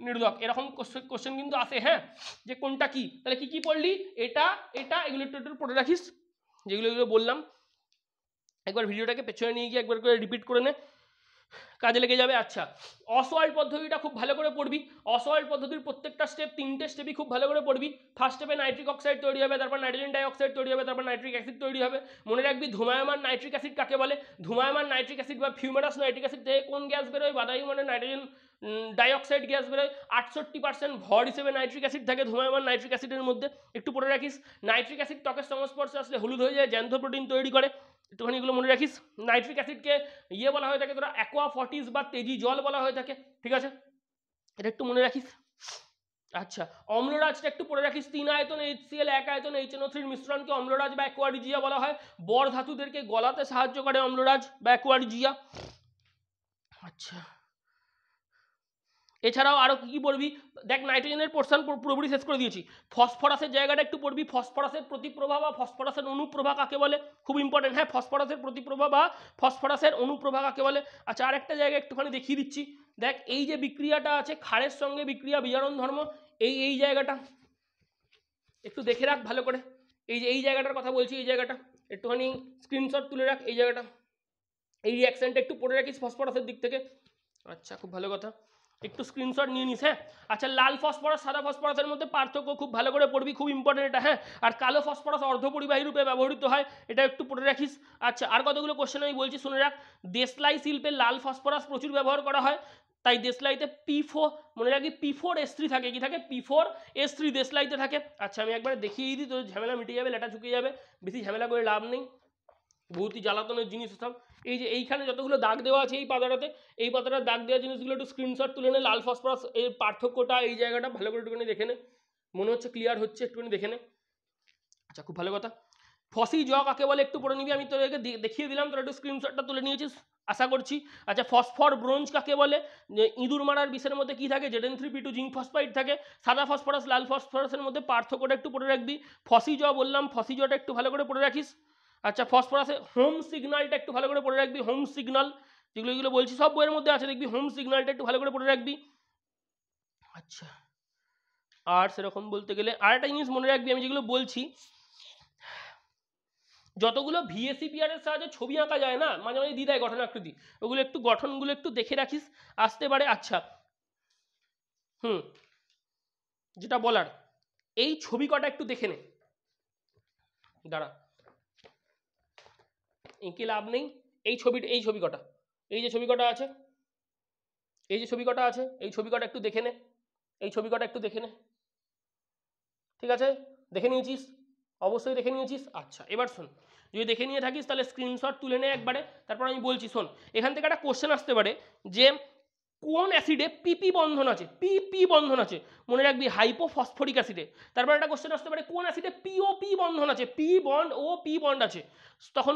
নিরোধক। এরকম কোশ্চেন কিন্তু আসে, হ্যাঁ যে কোনটা কি, তাহলে কি কি পড়লি, এটা এটা এগুলো একটু একটু পড়ে রাখিস, যেগুলো এগুলো বললাম। একবার ভিডিওটাকে পেছনে নিয়ে গিয়ে একবার করে রিপিট করে নে, কাজে লেগে যাবে। আচ্ছা অসওয়াল্ড পদ্ধতিটা খুব ভালো করে পড়বি, অসওয়াল্ড পদ্ধতির প্রত্যেকটা স্টেপ, 3টে স্টেপই খুব ভালো করে পড়বি। ফার্স্ট স্টেপে নাইট্রিক অক্সাইড তৈরি হবে, তারপর নাইট্রোজেন ডাইঅক্সাইড তৈরি হবে, তারপর নাইট্রিক অ্যাসিড তৈরি হবে। মনে রাখবি ধূমায়মান নাইট্রিক অ্যাসিড কাকে বলে, ধূমায়মান নাইট্রিক অ্যাসিড বা ফিউমারাস নাইট্রিক অ্যাসিড থেকে কোন গ্যাস বেরোয়, বাদায়ুমানের নাইট্রোজেন ডাইঅক্সাইড গ্যাস বেরোয়। 68% ভর হিসেবে নাইট্রিক অ্যাসিড থাকে ধূমায়মান নাইট্রিক অ্যাসিডের মধ্যে, একটু পড়ে রাখিস। নাইট্রিক অ্যাসিড ত্বকের সংস্পর্শে আসলে হলুদ হয়ে যায়, জ্যান্থো প্রোটিন তৈরি করে, একটুখানি এগুলো মনে রাখিস। নাইট্রিক অ্যাসিডকে বলা হয়ে থাকে তোরা অ্যাকোয়া ফর্টিস বা তেজি জল বলা হয়ে থাকে, ঠিক আছে, এটা একটু মনে রাখিস। আচ্ছা অম্লরাজটা একটু পড়ে রাখিস, 3 আয়তন HCl 1 আয়তন HNO3 মিশ্রণকে অম্লরাজ বা অ্যাকোয়ারিজিয়া বলা হয়। বর ধাতুদেরকে গলাতে সাহায্য করে অম্লরাজ বা অ্যাকোয়ারিজিয়া। আচ্ছা এছাড়াও আরো কি পড়বি, দেখ নাইট্রোজেনের পোর্শন পুরোপুরি শেষ করে দিয়েছি। ফসফরাসের জায়গাটা একটু পড়বি, ফসফরাসের প্রতিপ্রভা বা ফসফরাসের অনুপ্রভা কাকে বলে, খুব ইম্পর্টেন্ট, হ্যাঁ ফসফরাসের প্রতিপ্রভা বা ফসফরাসের অনুপ্রভা কাকে বলে। আচ্ছা আরেকটা জায়গা একটুখানি দেখিয়ে দিচ্ছি, দেখ এই যে বিক্রিয়াটা আছে ক্ষারের সঙ্গে বিক্রিয়া বিজারণ ধর্ম, এই জায়গাটা একটু দেখে রাখ ভালো করে, এই জায়গাটার কথা বলছি, এই জায়গাটা একটুখানি স্ক্রিনশট তুলে রাখ, এই জায়গাটা, এই রিঅ্যাকশনটা একটু পড়ে রাখিস ফসফরাসের দিক থেকে। আচ্ছা খুব ভালো কথা, একটু স্ক্রিনশট নিয়ে নিস, হ্যাঁ। আচ্ছা লাল ফসফরাস সাদা ফসফরাসের মধ্যে পার্থক্য খুব ভালো করে পড়বি, খুব ইম্পর্টেন্ট এটা, হ্যাঁ। আর কালো ফসফরাস অর্ধপরিবাহী রূপে ব্যবহৃত হয়, এটা একটু পড়ে রাখিস। আচ্ছা আর কতগুলো কোশ্চেন আমি বলছি শুনে রাখ। দেশলাই শিল্পে লাল ফসফরাস প্রচুর ব্যবহার করা হয়, তাই দেশলাইতে P4 মনে রাখবি P4S3 থাকে, কি থাকে P4S3 দেশলাইতে থাকে। আচ্ছা আমি একবার দেখিয়ে দিই, তো ঝামেলা মিটে যাবে, লেটা চুকে যাবে, বেশি ঝামেলা করে লাভ নেই, বহুতই জ্বালাতনের জিনিস সব। এই যে এইখানে যতগুলো দাগ দেওয়া আছে এই পাতাটাতে, এই পাতাটার দাগ দেওয়া জিনিসগুলো একটু স্ক্রিনশট তুলে নে, লাল ফসফরাস এর পার্থক্যটা এই জায়গাটা ভালো করে একটুখানি দেখে নে, মনে হচ্ছে ক্লিয়ার হচ্ছে, একটুখানি দেখে নে। আচ্ছা খুব ভালো কথা, ফসি জ কাকে বলে একটু পড়ে নিবি, আমি তোদেরকে দেখিয়ে দিলাম, তোরা একটু স্ক্রিনশটটা তুলে নিয়েছিস আশা করছি। আচ্ছা ফসফর ব্রোঞ্জ কাকে বলে, ইঁদুর মারার বিষের মধ্যে কি থাকে, Zn3P2 জিঙ্ক ফসফাইড থাকে। সাদা ফসফরাস লাল ফসফরাসের মধ্যে পার্থক্যটা একটু পড়ে রাখবি। ফসি জ বললাম, ফসি জটা একটু ভালো করে পড়ে রাখিস। আচ্ছা ফসফরাসে হোম সিগন্যালটা একটু ভালো করে পড়ে রাখবি, হোম সিগন্যাল যেগুলো বলছি সব বইয়ের মধ্যে আছে, দেখবি হোম সিগন্যালটা একটু ভালো করে পড়ে রাখবি। আচ্ছা আর সেরকম বলতে গেলে আর একটা জিনিস মনে রাখবি, আমি যেগুলো বলছি যতগুলো VACPR এর সাহায্যে ছবি আঁকা যায় না, মাঝে মাঝে দিয়ে দেয় গঠনাকৃতি, ওগুলো একটু গঠনগুলো একটু দেখে রাখিস, আসতে পারে। আচ্ছা যেটা বলার, এই ছবি কটা একটু দেখে নে, দাঁড়া এঁকে লাভ নেই, এই ছবি কটা, এই যে ছবি কটা আছে, এই যে ছবি কটা আছে, এই ছবি কটা একটু দেখে নে, এই ছবি কটা একটু দেখে নে, ঠিক আছে দেখে নিয়েছিস, অবশ্যই দেখে নিয়েছিস। আচ্ছা এবার শোন, যদি দেখে নিয়ে থাকিস তাহলে স্ক্রিনশট তুলে নে একবারে, তারপর আমি বলছি শোন। এখান থেকে একটা কোশ্চেন আসতে পারে যে কোন অ্যাসিডে PP বন্ধন আছে, PP বন্ধন আছে, মনে রাখবি হাইপোফসফরিক অ্যাসিডে। তারপর একটা কোশ্চেন আসতে পারে কোন অ্যাসিডে POP বন্ধন আছে, P বন্ড ও P বন্ড আছে, তখন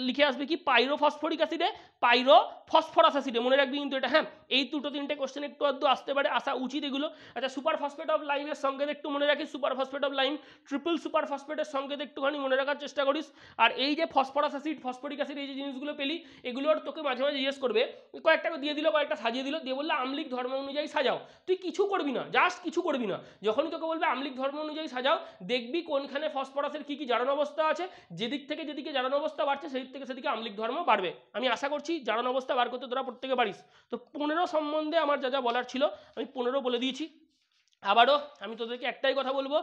লিখে আসবে কি পাইরোফসফরিক অ্যাসিডে পাইরোফসফরাস অ্যাসিডে, মনে রাখবি কিন্তু এটা, হ্যাঁ। এই দুটো তিনটে কোশ্চেন একটু আধটু আসতে পারে, আসা উচিত এগুলো। আচ্ছা সুপার ফসফেট অফ লাইমের সংকেত একটু মনে রাখিস, super phosphate of lime triple super ফসফেটের সংকেত একটুখানি মনে রাখার চেষ্টা করিস। আর এই যে ফসফরাস অ্যাসিড ফসফরিক অ্যাসিড এই যে জিনিসগুলো পেলি, এগুলোর তোকে মাঝে মাঝে জিজ্ঞেস করবে, কয়েকটা দিয়ে দিল, কয়েকটা সাজিয়ে দিল, দিয়ে বললে আমলিক ধর্ম অনুযায়ী সাজাও, তুই কিছু করবি না, জাস্ট কিছু করবি না, যখনই তোকে বলবে আমলিক ধর্ম অনুযায়ী সাজাও, দেখবি কোনখানে ফসফরাসের কি কি জারণ অবস্থা আছে, যেদিকে জারণ অবস্থা বাড়ছে সেদিক থেকে সেদিকে আমলিক ধর্ম বাড়বে। আমি আশা করছি জারণ অবস্থা বার করতে তোরা প্রত্যেকে পারিস। তো 15 সম্বন্ধে আমার যা যা বলার ছিল আমি 15 বলে দিয়েছি। আবারও আমি তোদেরকে একটাই কথা বলবো,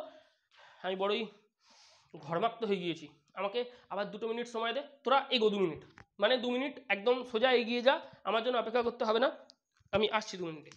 আমি বড়ই ঘরমাক্ত হয়ে গিয়েছি, আমাকে আবার 2 মিনিট সময় দে, তোরা এগো 2 মিনিট, মানে 2 মিনিট একদম সোজা এগিয়ে যা, আমার জন্য অপেক্ষা করতে হবে না, আমি আসছি 2 মিনিটে।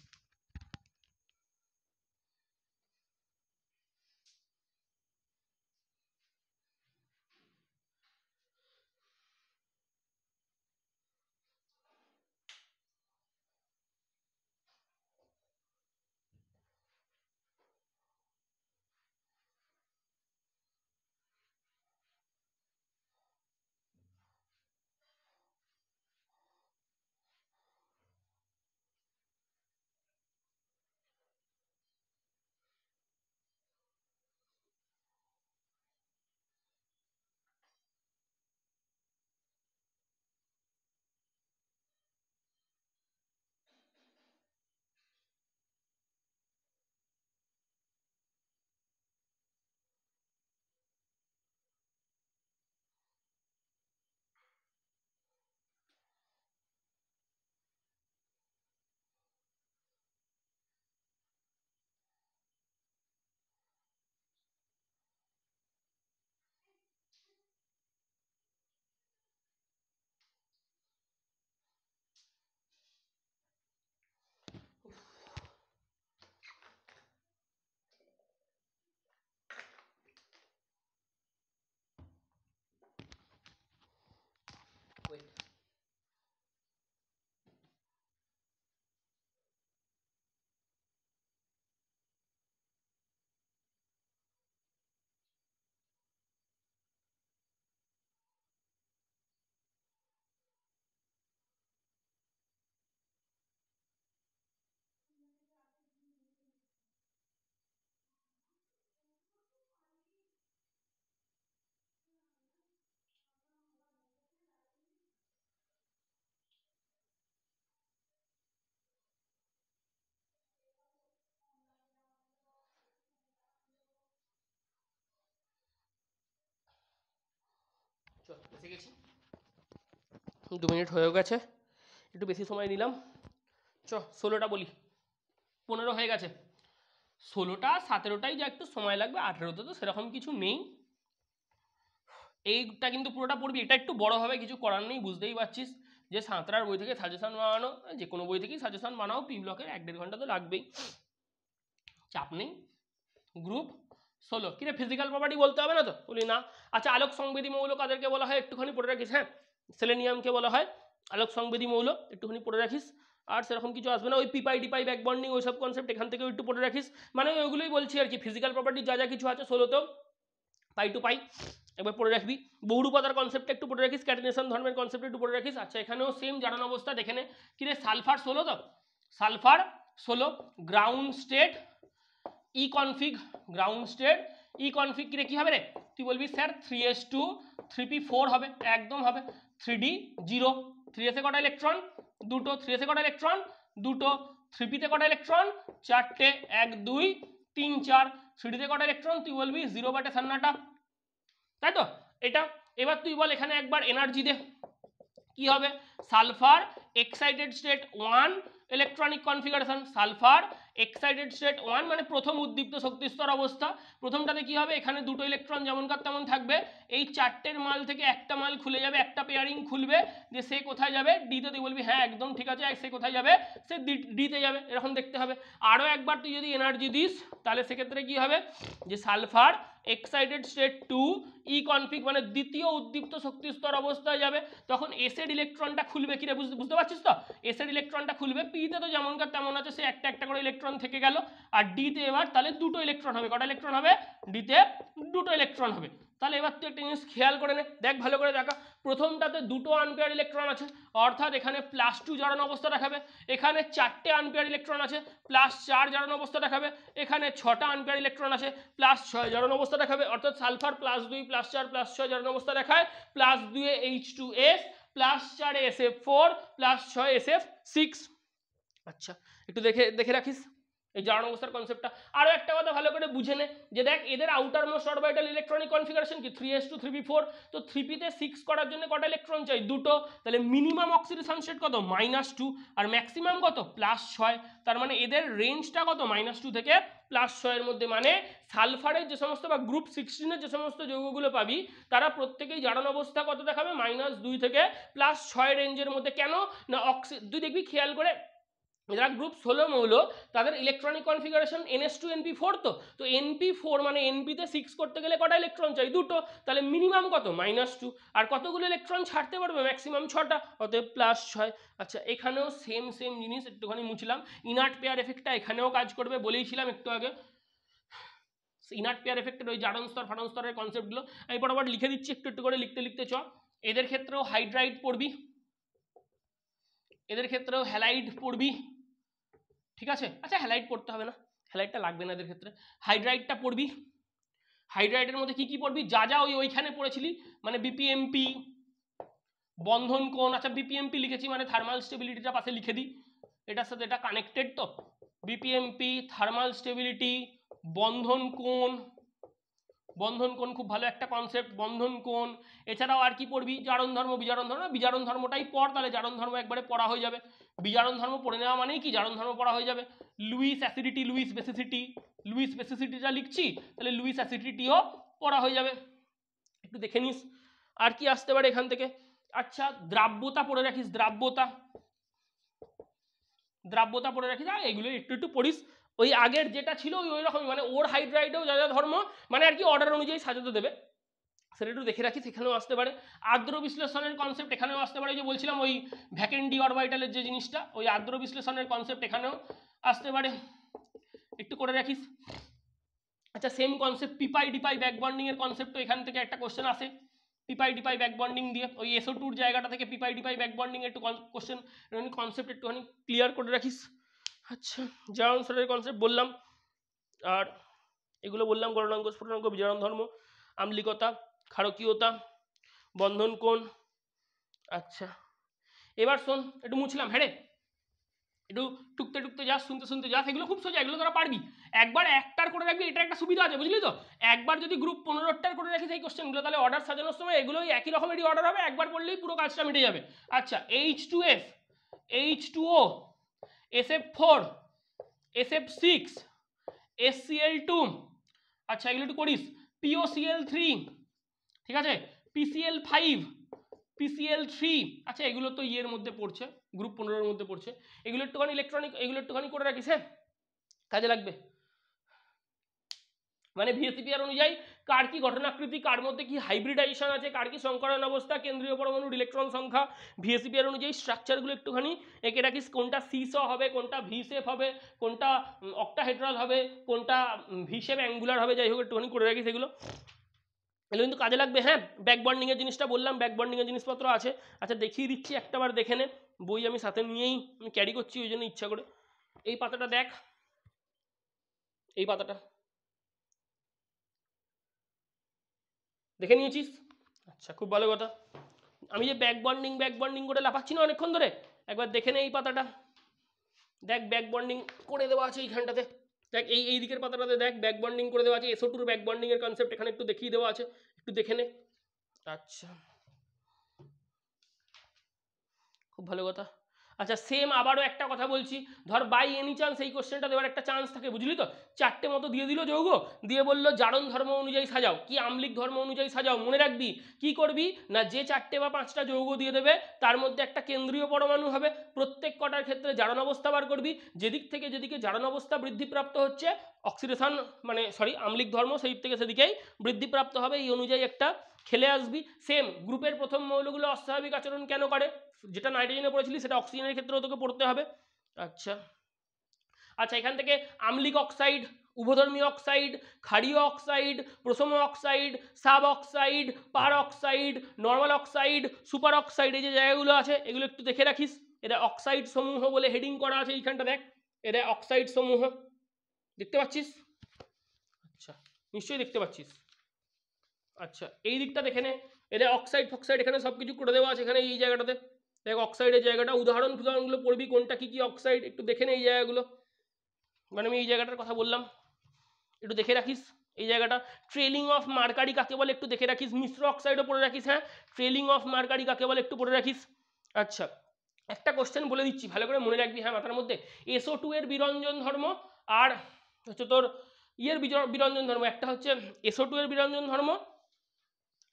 চল এসে গেছি, 2 মিনিট হয়ে গেছে, একটু বেশি সময় নিলাম। 16টা বলি, 15 হয়ে গেছে। 16টা 17টাই যা একটু সময় লাগবে, 18তে তো সেরকম কিছু নেই। এইটা কিন্তু পুরোটা পড়বি, এটা একটু বড় হবে, কিছু করার নেই, বুঝতেই পারছিস যে সাঁতরার বই থেকে সাজেশন বানানো, যে কোনো বই থেকেই সাজেশন বানাও, পি ব্লকের 1-1.5 ঘন্টা তো লাগবেই, চাপ নেই। গ্রুপ 16 কিরে ফিজিক্যাল প্রপার্টি বলতে হবে না তো? বলি না। আচ্ছা, আলোক সংবেদী মৌল কাদেরকে বলা হয় একটুখানি পড়ে রাখিস। হ্যাঁ, সেলেনিয়ামকে বলা হয় আলোক সংবেদী মৌল, একটুখানি পড়ে রাখিস। আর সেরকম কিছু আসবে না, ওই পিপাই ডিপাই ব্যাক বন্ডিং ওইসব কনসেপ্ট এখান থেকেও একটু পড়ে রাখিস, মানে ওইগুলোই বলছি আর কি। ফিজিক্যাল প্রপার্টি যা যা কিছু আছে 16তেও পাই টু পাই একবার পড়ে রাখবি। বহুরূপতার কনসেপ্টটা একটু পড়ে রাখিস, ক্যাটেনেশন ধর্মের কনসেপ্ট একটু পড়ে রাখিস। আচ্ছা, এখানেও সেম জানানো অবস্থা, দেখে নে। কিরে সালফার 16 তো, সালফার 16 গ্রাউন্ড স্টেট ই কনফিগ, গ্রাউন্ড স্টেট ই কনফিগ কিরে কি হবে রে? তুই বলবি স্যার 3s2 3p4 হবে, একদম হবে। 3d 0, 3s এ কটা ইলেকট্রন? দুটো। 3s এ কটা ইলেকট্রন? দুটো। 3p তে কটা ইলেকট্রন? 4টে, 1 2 3 4। 3d তে কটা ইলেকট্রন? তুই বলবি 0/সান্নাটা, তাই তো এটা। এবার তুই বল এখানে একবার এনার্জি দে, কি হবে? Sulphur excited state 1 electronic configuration, sulphur excited state 1 মানে প্রথম উদ্দীপ্ত শক্তিস্তর অবস্থা। প্রথমটাতে কি হবে? এখানে দুটো ইলেকট্রন যেমনকার তেমন থাকবে, এই 4টের মাল থেকে একটা মাল খুলে যাবে, একটা পেয়ারিং খুলবে, যে সে কোথায় যাবে? ডিতে। তুই বলবি হ্যাঁ একদম ঠিক আছে, সে কোথায় যাবে? সে ডিতে যাবে, এরকম দেখতে হবে। আরও একবার তুই যদি এনার্জি দিস তাহলে সেক্ষেত্রে কি হবে? যে সালফার এক্সাইটেড স্টেট 2 ই কনফিগ মানে দ্বিতীয় উদ্দীপ্ত শক্তিস্তর অবস্থায় যাবে, তখন এসেড ইলেকট্রনটা খুলবে। কিরে বুঝতে পারছিস তো? এসেড ইলেকট্রনটা খুলবে, পিতে তো যেমনকার তেমন আছে, সে একটা একটা করে ইলেকট্রন থেকে গেল, আর ডিতে এবার তাহলে দুটো ইলেকট্রন হবে। কটা ইলেকট্রন হবে? ডিতে দুটো ইলেকট্রন হবে। তাহলে এবার তুই একটা জিনিস খেয়াল করে নে, দেখ ভালো করে দেখা। প্রথমটাতে দুটো আনপেয়ার ইলেকট্রন আছে, অর্থাৎ এখানে +2 জারণ অবস্থা দেখাবে। এখানে 4টে আনপেয়ার ইলেকট্রন আছে, +4 জারণ অবস্থা দেখাবে। এখানে 6টা আনপেয়ার ইলেকট্রন আছে, +6 জারণ অবস্থা দেখাবে। অর্থাৎ সালফার +2 +4 +6 জারণ অবস্থা দেখায়। +2 এ H2S, +4 এ SF4, +6 SF6। আচ্ছা, একটু দেখে রাখিস এই জারণ অবস্থার কনসেপ্টটা। আরও একটা কথা ভালো করে বুঝে নে, যে দেখ এদের outer most orbital electronic configuration কি? 3s2 3p4। তো 3p তে 6 করার জন্য কটা ইলেকট্রন চাই? দুটো। তাহলে মিনিমাম অক্সিডেশন স্টেট কত? -2, আর ম্যাক্সিমাম কত? +6। তার মানে এদের রেঞ্জটা কত? -2 থেকে +6 এর মধ্যে। মানে সালফারের যে সমস্ত বা গ্রুপ 16 এর যে সমস্ত যৌগগুলো পাবি তারা প্রত্যেকেই জারণ অবস্থা কত দেখাবে? -2 থেকে +6 রেঞ্জের মধ্যে। কেন না তুই দেখবি খেয়াল করে, যারা গ্রুপ 16 মৌল তাদের ইলেকট্রনিক কনফিগারেশন NS2 NP4। তো NP4 মানে NPতে 6 করতে গেলে কটা ইলেকট্রন চাই? দুটো। তাহলে মিনিমাম কত? -2। আর কতগুলো ইলেকট্রন ছাড়তে পারবে? ম্যাক্সিমাম 6টা, অতএব +6। আচ্ছা, এখানেও সেম জিনিস, একটুখানি মুছলাম। ইনার্ট পেয়ার এফেক্টটা এখানেও কাজ করবে, বলেইছিলাম একটু আগে। ইনার্ট পেয়ার এফেক্টের ওই জারণ স্তর ফারণ স্তরের কনসেপ্টগুলো আমি পরপর লিখে দিচ্ছি, একটু একটু করে লিখতে চ। এদের ক্ষেত্রেও হাইড্রাইড পড়বি, এদের ক্ষেত্রেও হ্যালাইড পড়বি, ঠিক আছে? আচ্ছা, হ্যালাইড পড়তে হবে না, হ্যালাইডটা লাগবে না এদের ক্ষেত্রে। হাইড্রাইডটা পড়বি। হাইড্রাইডের মধ্যে কি কি পড়বি? যা যা ওইখানে পড়েছিলি, মানে বিপিএমপি, বন্ধন কোণ। আচ্ছা, বিপিএমপি লিখেছি মানে থার্মাল স্টেবিলিটিটা পাশে লিখে দিই, এটার সাথে এটা কানেক্টেড তো। বিপিএমপি, থার্মাল স্টেবিলিটি, বন্ধন কোণ। বন্ধন কোণ খুব ভালো একটা কনসেপ্ট, বন্ধন কোণ। এছাড়াও আর কি পড়বি? জারণ ধর্ম, বিজারণ ধর্ম। বিজারণ ধর্মটাই পড়, তাহলে জারণ ধর্ম একবারে পড়া হয়ে যাবে। বিজারণ ধর্ম পড়ে নেওয়া মানেই কি? জারণ ধর্ম পড়া হয়ে যাবে। Lewis acidity, Lewis basicity, Lewis বেসিসিটিটা লিখছি, তাহলে লুইস অ্যাসিডিটিও পড়া হয়ে যাবে। একটু দেখে নিস আর কি আসতে পারে এখান থেকে। আচ্ছা, দ্রাব্যতা পড়ে রাখিস, দ্রাব্যতা, দ্রাব্যতা পড়ে রাখিস। এগুলো একটু একটু পড়িস, ওই আগের যেটা ছিল ওই রকমই, মানে ওর হাইড্রাইডেও যা যা ধর্ম, মানে আর কি অর্ডার অনুযায়ী সাজাতে দেবে, সেটা একটু দেখে রাখিস। এখানেও আসতে পারে আর্দ্র বিশ্লেষণের কনসেপ্ট, এখানেও আসতে পারে। যে বলছিলাম ওই ভ্যাকেন্ডি অরবিটালের যে জিনিসটা, ওই আর্দ্র বিশ্লেষণের কনসেপ্ট এখানেও আসতে পারে, একটু করে রাখিস। আচ্ছা, same concept p pi d pi back bonding এর কনসেপ্ট, এখান থেকে একটা কোশ্চেন আসে পিপাই ডিপাই ব্যাক বন্ডিং দিয়ে, ওই SO2 জায়গাটা থেকে পিপাই ডিপাই ব্যাক বন্ডিং একটু কোশ্চেন কনসেপ্ট একটুখানি ক্লিয়ার করে রাখিস। আচ্ছা, জারণ স্তরের কনসেপ্ট বললাম, আর এগুলো বললাম গলনাঙ্ক, স্ফুটনাঙ্ক, বিজারণ ধর্ম, আম্লিকতা, ক্ষারকীয়তা, বন্ধন কোণ। আচ্ছা, এবার শোন, একটু মুছলাম। হ্যাঁ রে, একটু টুকতে টুকতে যাস, শুনতে শুনতে যাস, এগুলো খুব সোজা, এগুলো তোরা পারবি। একবার একটার করে রাখবি, এটা একটা সুবিধা আছে, বুঝলি তো। একবার যদি গ্রুপ 15টার করে রাখিস এই কোশ্চেনগুলো, তাহলে অর্ডার সাজানোর সময় এগুলোই একই রকমেরই অর্ডার হবে, একবার পড়লেই পুরো কাজটা মিটে যাবে। আচ্ছা, H2S, H2O, SF4, SF6, SCl2, আচ্ছা এগুলো একটু করিস। POCl3, ঠিক আছে, PCl5, PCl3, আচ্ছা এগুলো তো ইয়ের মধ্যে পড়ছে, গ্রুপ 15-এর মধ্যে পড়ছে। এগুলো একটুখানি ইলেকট্রনিক, এগুলো একটুখানি করে রাখিস, হ্যাঁ, কাজে লাগবে। মানে ভিএসিপিআর অনুযায়ী কার কি গঠনাকৃতি, কার মধ্যে কি হাইব্রিডাইজেশন আছে, কার কি সংকরণ অবস্থা, কেন্দ্রীয় পরমাণুর ইলেকট্রন সংখ্যা, ভিএসিপিআর অনুযায়ী স্ট্রাকচারগুলো একটুখানি এঁকে রাখিস। কোনটা সিস হবে, কোনটা ভি শেপ হবে, কোনটা অক্টাহেড্রাল হবে, কোনটা ভি শেপ অ্যাঙ্গুলার হবে, যাই হোক একটুখানি করে রাখিস এগুলো। এগুলো কিন্তু কাজে লাগবে, হ্যাঁ। ব্যাক বন্ডিংয়ের জিনিসটা বললাম, ব্যাক বন্ডিংয়ের জিনিসপত্র আছে। আচ্ছা দেখিয়ে দিচ্ছি, একটাবার দেখে নে। বই আমি সাথে নিয়েই আমি ক্যারি করছি, ওই জন্য ইচ্ছা করে। এই পাতাটা দেখ, এই পাতাটা দেখে নিয়েছিস? আচ্ছা, খুব ভালো কথা। আমি যে ব্যাক বন্ডিং করে লাফাচ্ছি না অনেকক্ষণ ধরে, একবার দেখে নে এই পাতাটা। দেখ ব্যাক বন্ডিং করে দেওয়া আছে এইখানটাতে। দেখ এই দিকের পাতাটাতে দেখ ব্যাক বন্ডিং করে দেওয়া আছে, SO2 ব্যাক বন্ডিং এর কনসেপ্ট এখানে একটু দেখিয়ে দেওয়া আছে, একটু দেখে নে। আচ্ছা, খুব ভালো কথা। আচ্ছা সেম আবারও একটা কথা বলছি, ধর বাই এনি চান্স এই কোশ্চেনটা দেওয়ার একটা চান্স থাকে, বুঝলি তো। চারটে মতো দিয়ে দিল যৌগ, দিয়ে বললো জারণ ধর্ম অনুযায়ী সাজাও, কি আম্লিক ধর্ম অনুযায়ী সাজাও। মনে রাখবি কি করবি না, যে 4টে বা 5টা যৌগ দিয়ে দেবে তার মধ্যে একটা কেন্দ্রীয় পরমাণু হবে। প্রত্যেক কটার ক্ষেত্রে জারণ অবস্থা বার করবি, যেদিক থেকে যেদিকে জারণ অবস্থা বৃদ্ধিপ্রাপ্ত হচ্ছে, অক্সিডেশন মানে সরি আম্লিক ধর্ম সেই থেকে সেদিকেই বৃদ্ধিপ্রাপ্ত হবে, এই অনুযায়ী একটা খেলে আসবি। সেম গ্রুপের প্রথম মৌলগুলো অস্বাভাবিক আচরণ কেন করে, যেটা নাইট্রোজেনে পড়েছিলি সেটা অক্সিজেনের ক্ষেত্রেও তোকে পড়তে হবে। আচ্ছা আচ্ছা, এখান থেকে আম্লিক অক্সাইড, উভধর্মী অক্সাইড, ক্ষারীয় অক্সাইড, প্রশম oxide, sub oxide, per oxide, normal oxide, super oxide, এই যে জায়গাগুলো আছে এগুলো একটু দেখে রাখিস। এরা অক্সাইড সমূহ বলে হেডিং করা আছে এইখানটা, দেখ এরা অক্সাইড সমূহ, দেখতে পাচ্ছিস? আচ্ছা নিশ্চয়ই দেখতে পাচ্ছিস। আচ্ছা এই দিকটা দেখে নে, এদের অক্সাইড ফক্সাইড এখানে সব কিছু করে দেওয়া আছে এখানে এই জায়গাটাতে। দেখ অক্সাইডের জায়গাটা, উদাহরণগুলো পড়বি কোনটা কি কি অক্সাইড, একটু দেখে নে এই জায়গাগুলো। মানে আমি এই জায়গাটার কথা বললাম, একটু দেখে রাখিস এই জায়গাটা। ট্রেলিং অফ মার্কারি কাকে বলে একটু দেখে রাখিস। মিশ্র অক্সাইডও পড়ে রাখিস, হ্যাঁ, ট্রেলিং অফ মার্কারি কাকে বলে একটু পড়ে রাখিস। আচ্ছা একটা কোশ্চেন বলে দিচ্ছি, ভালো করে মনে রাখবি, হ্যাঁ, মাথার মধ্যে। SO2 এর বিরঞ্জন ধর্ম আর হচ্ছে তোর ইয়ের বিরঞ্জন ধর্ম, একটা হচ্ছে SO2 এর বিরঞ্জন ধর্ম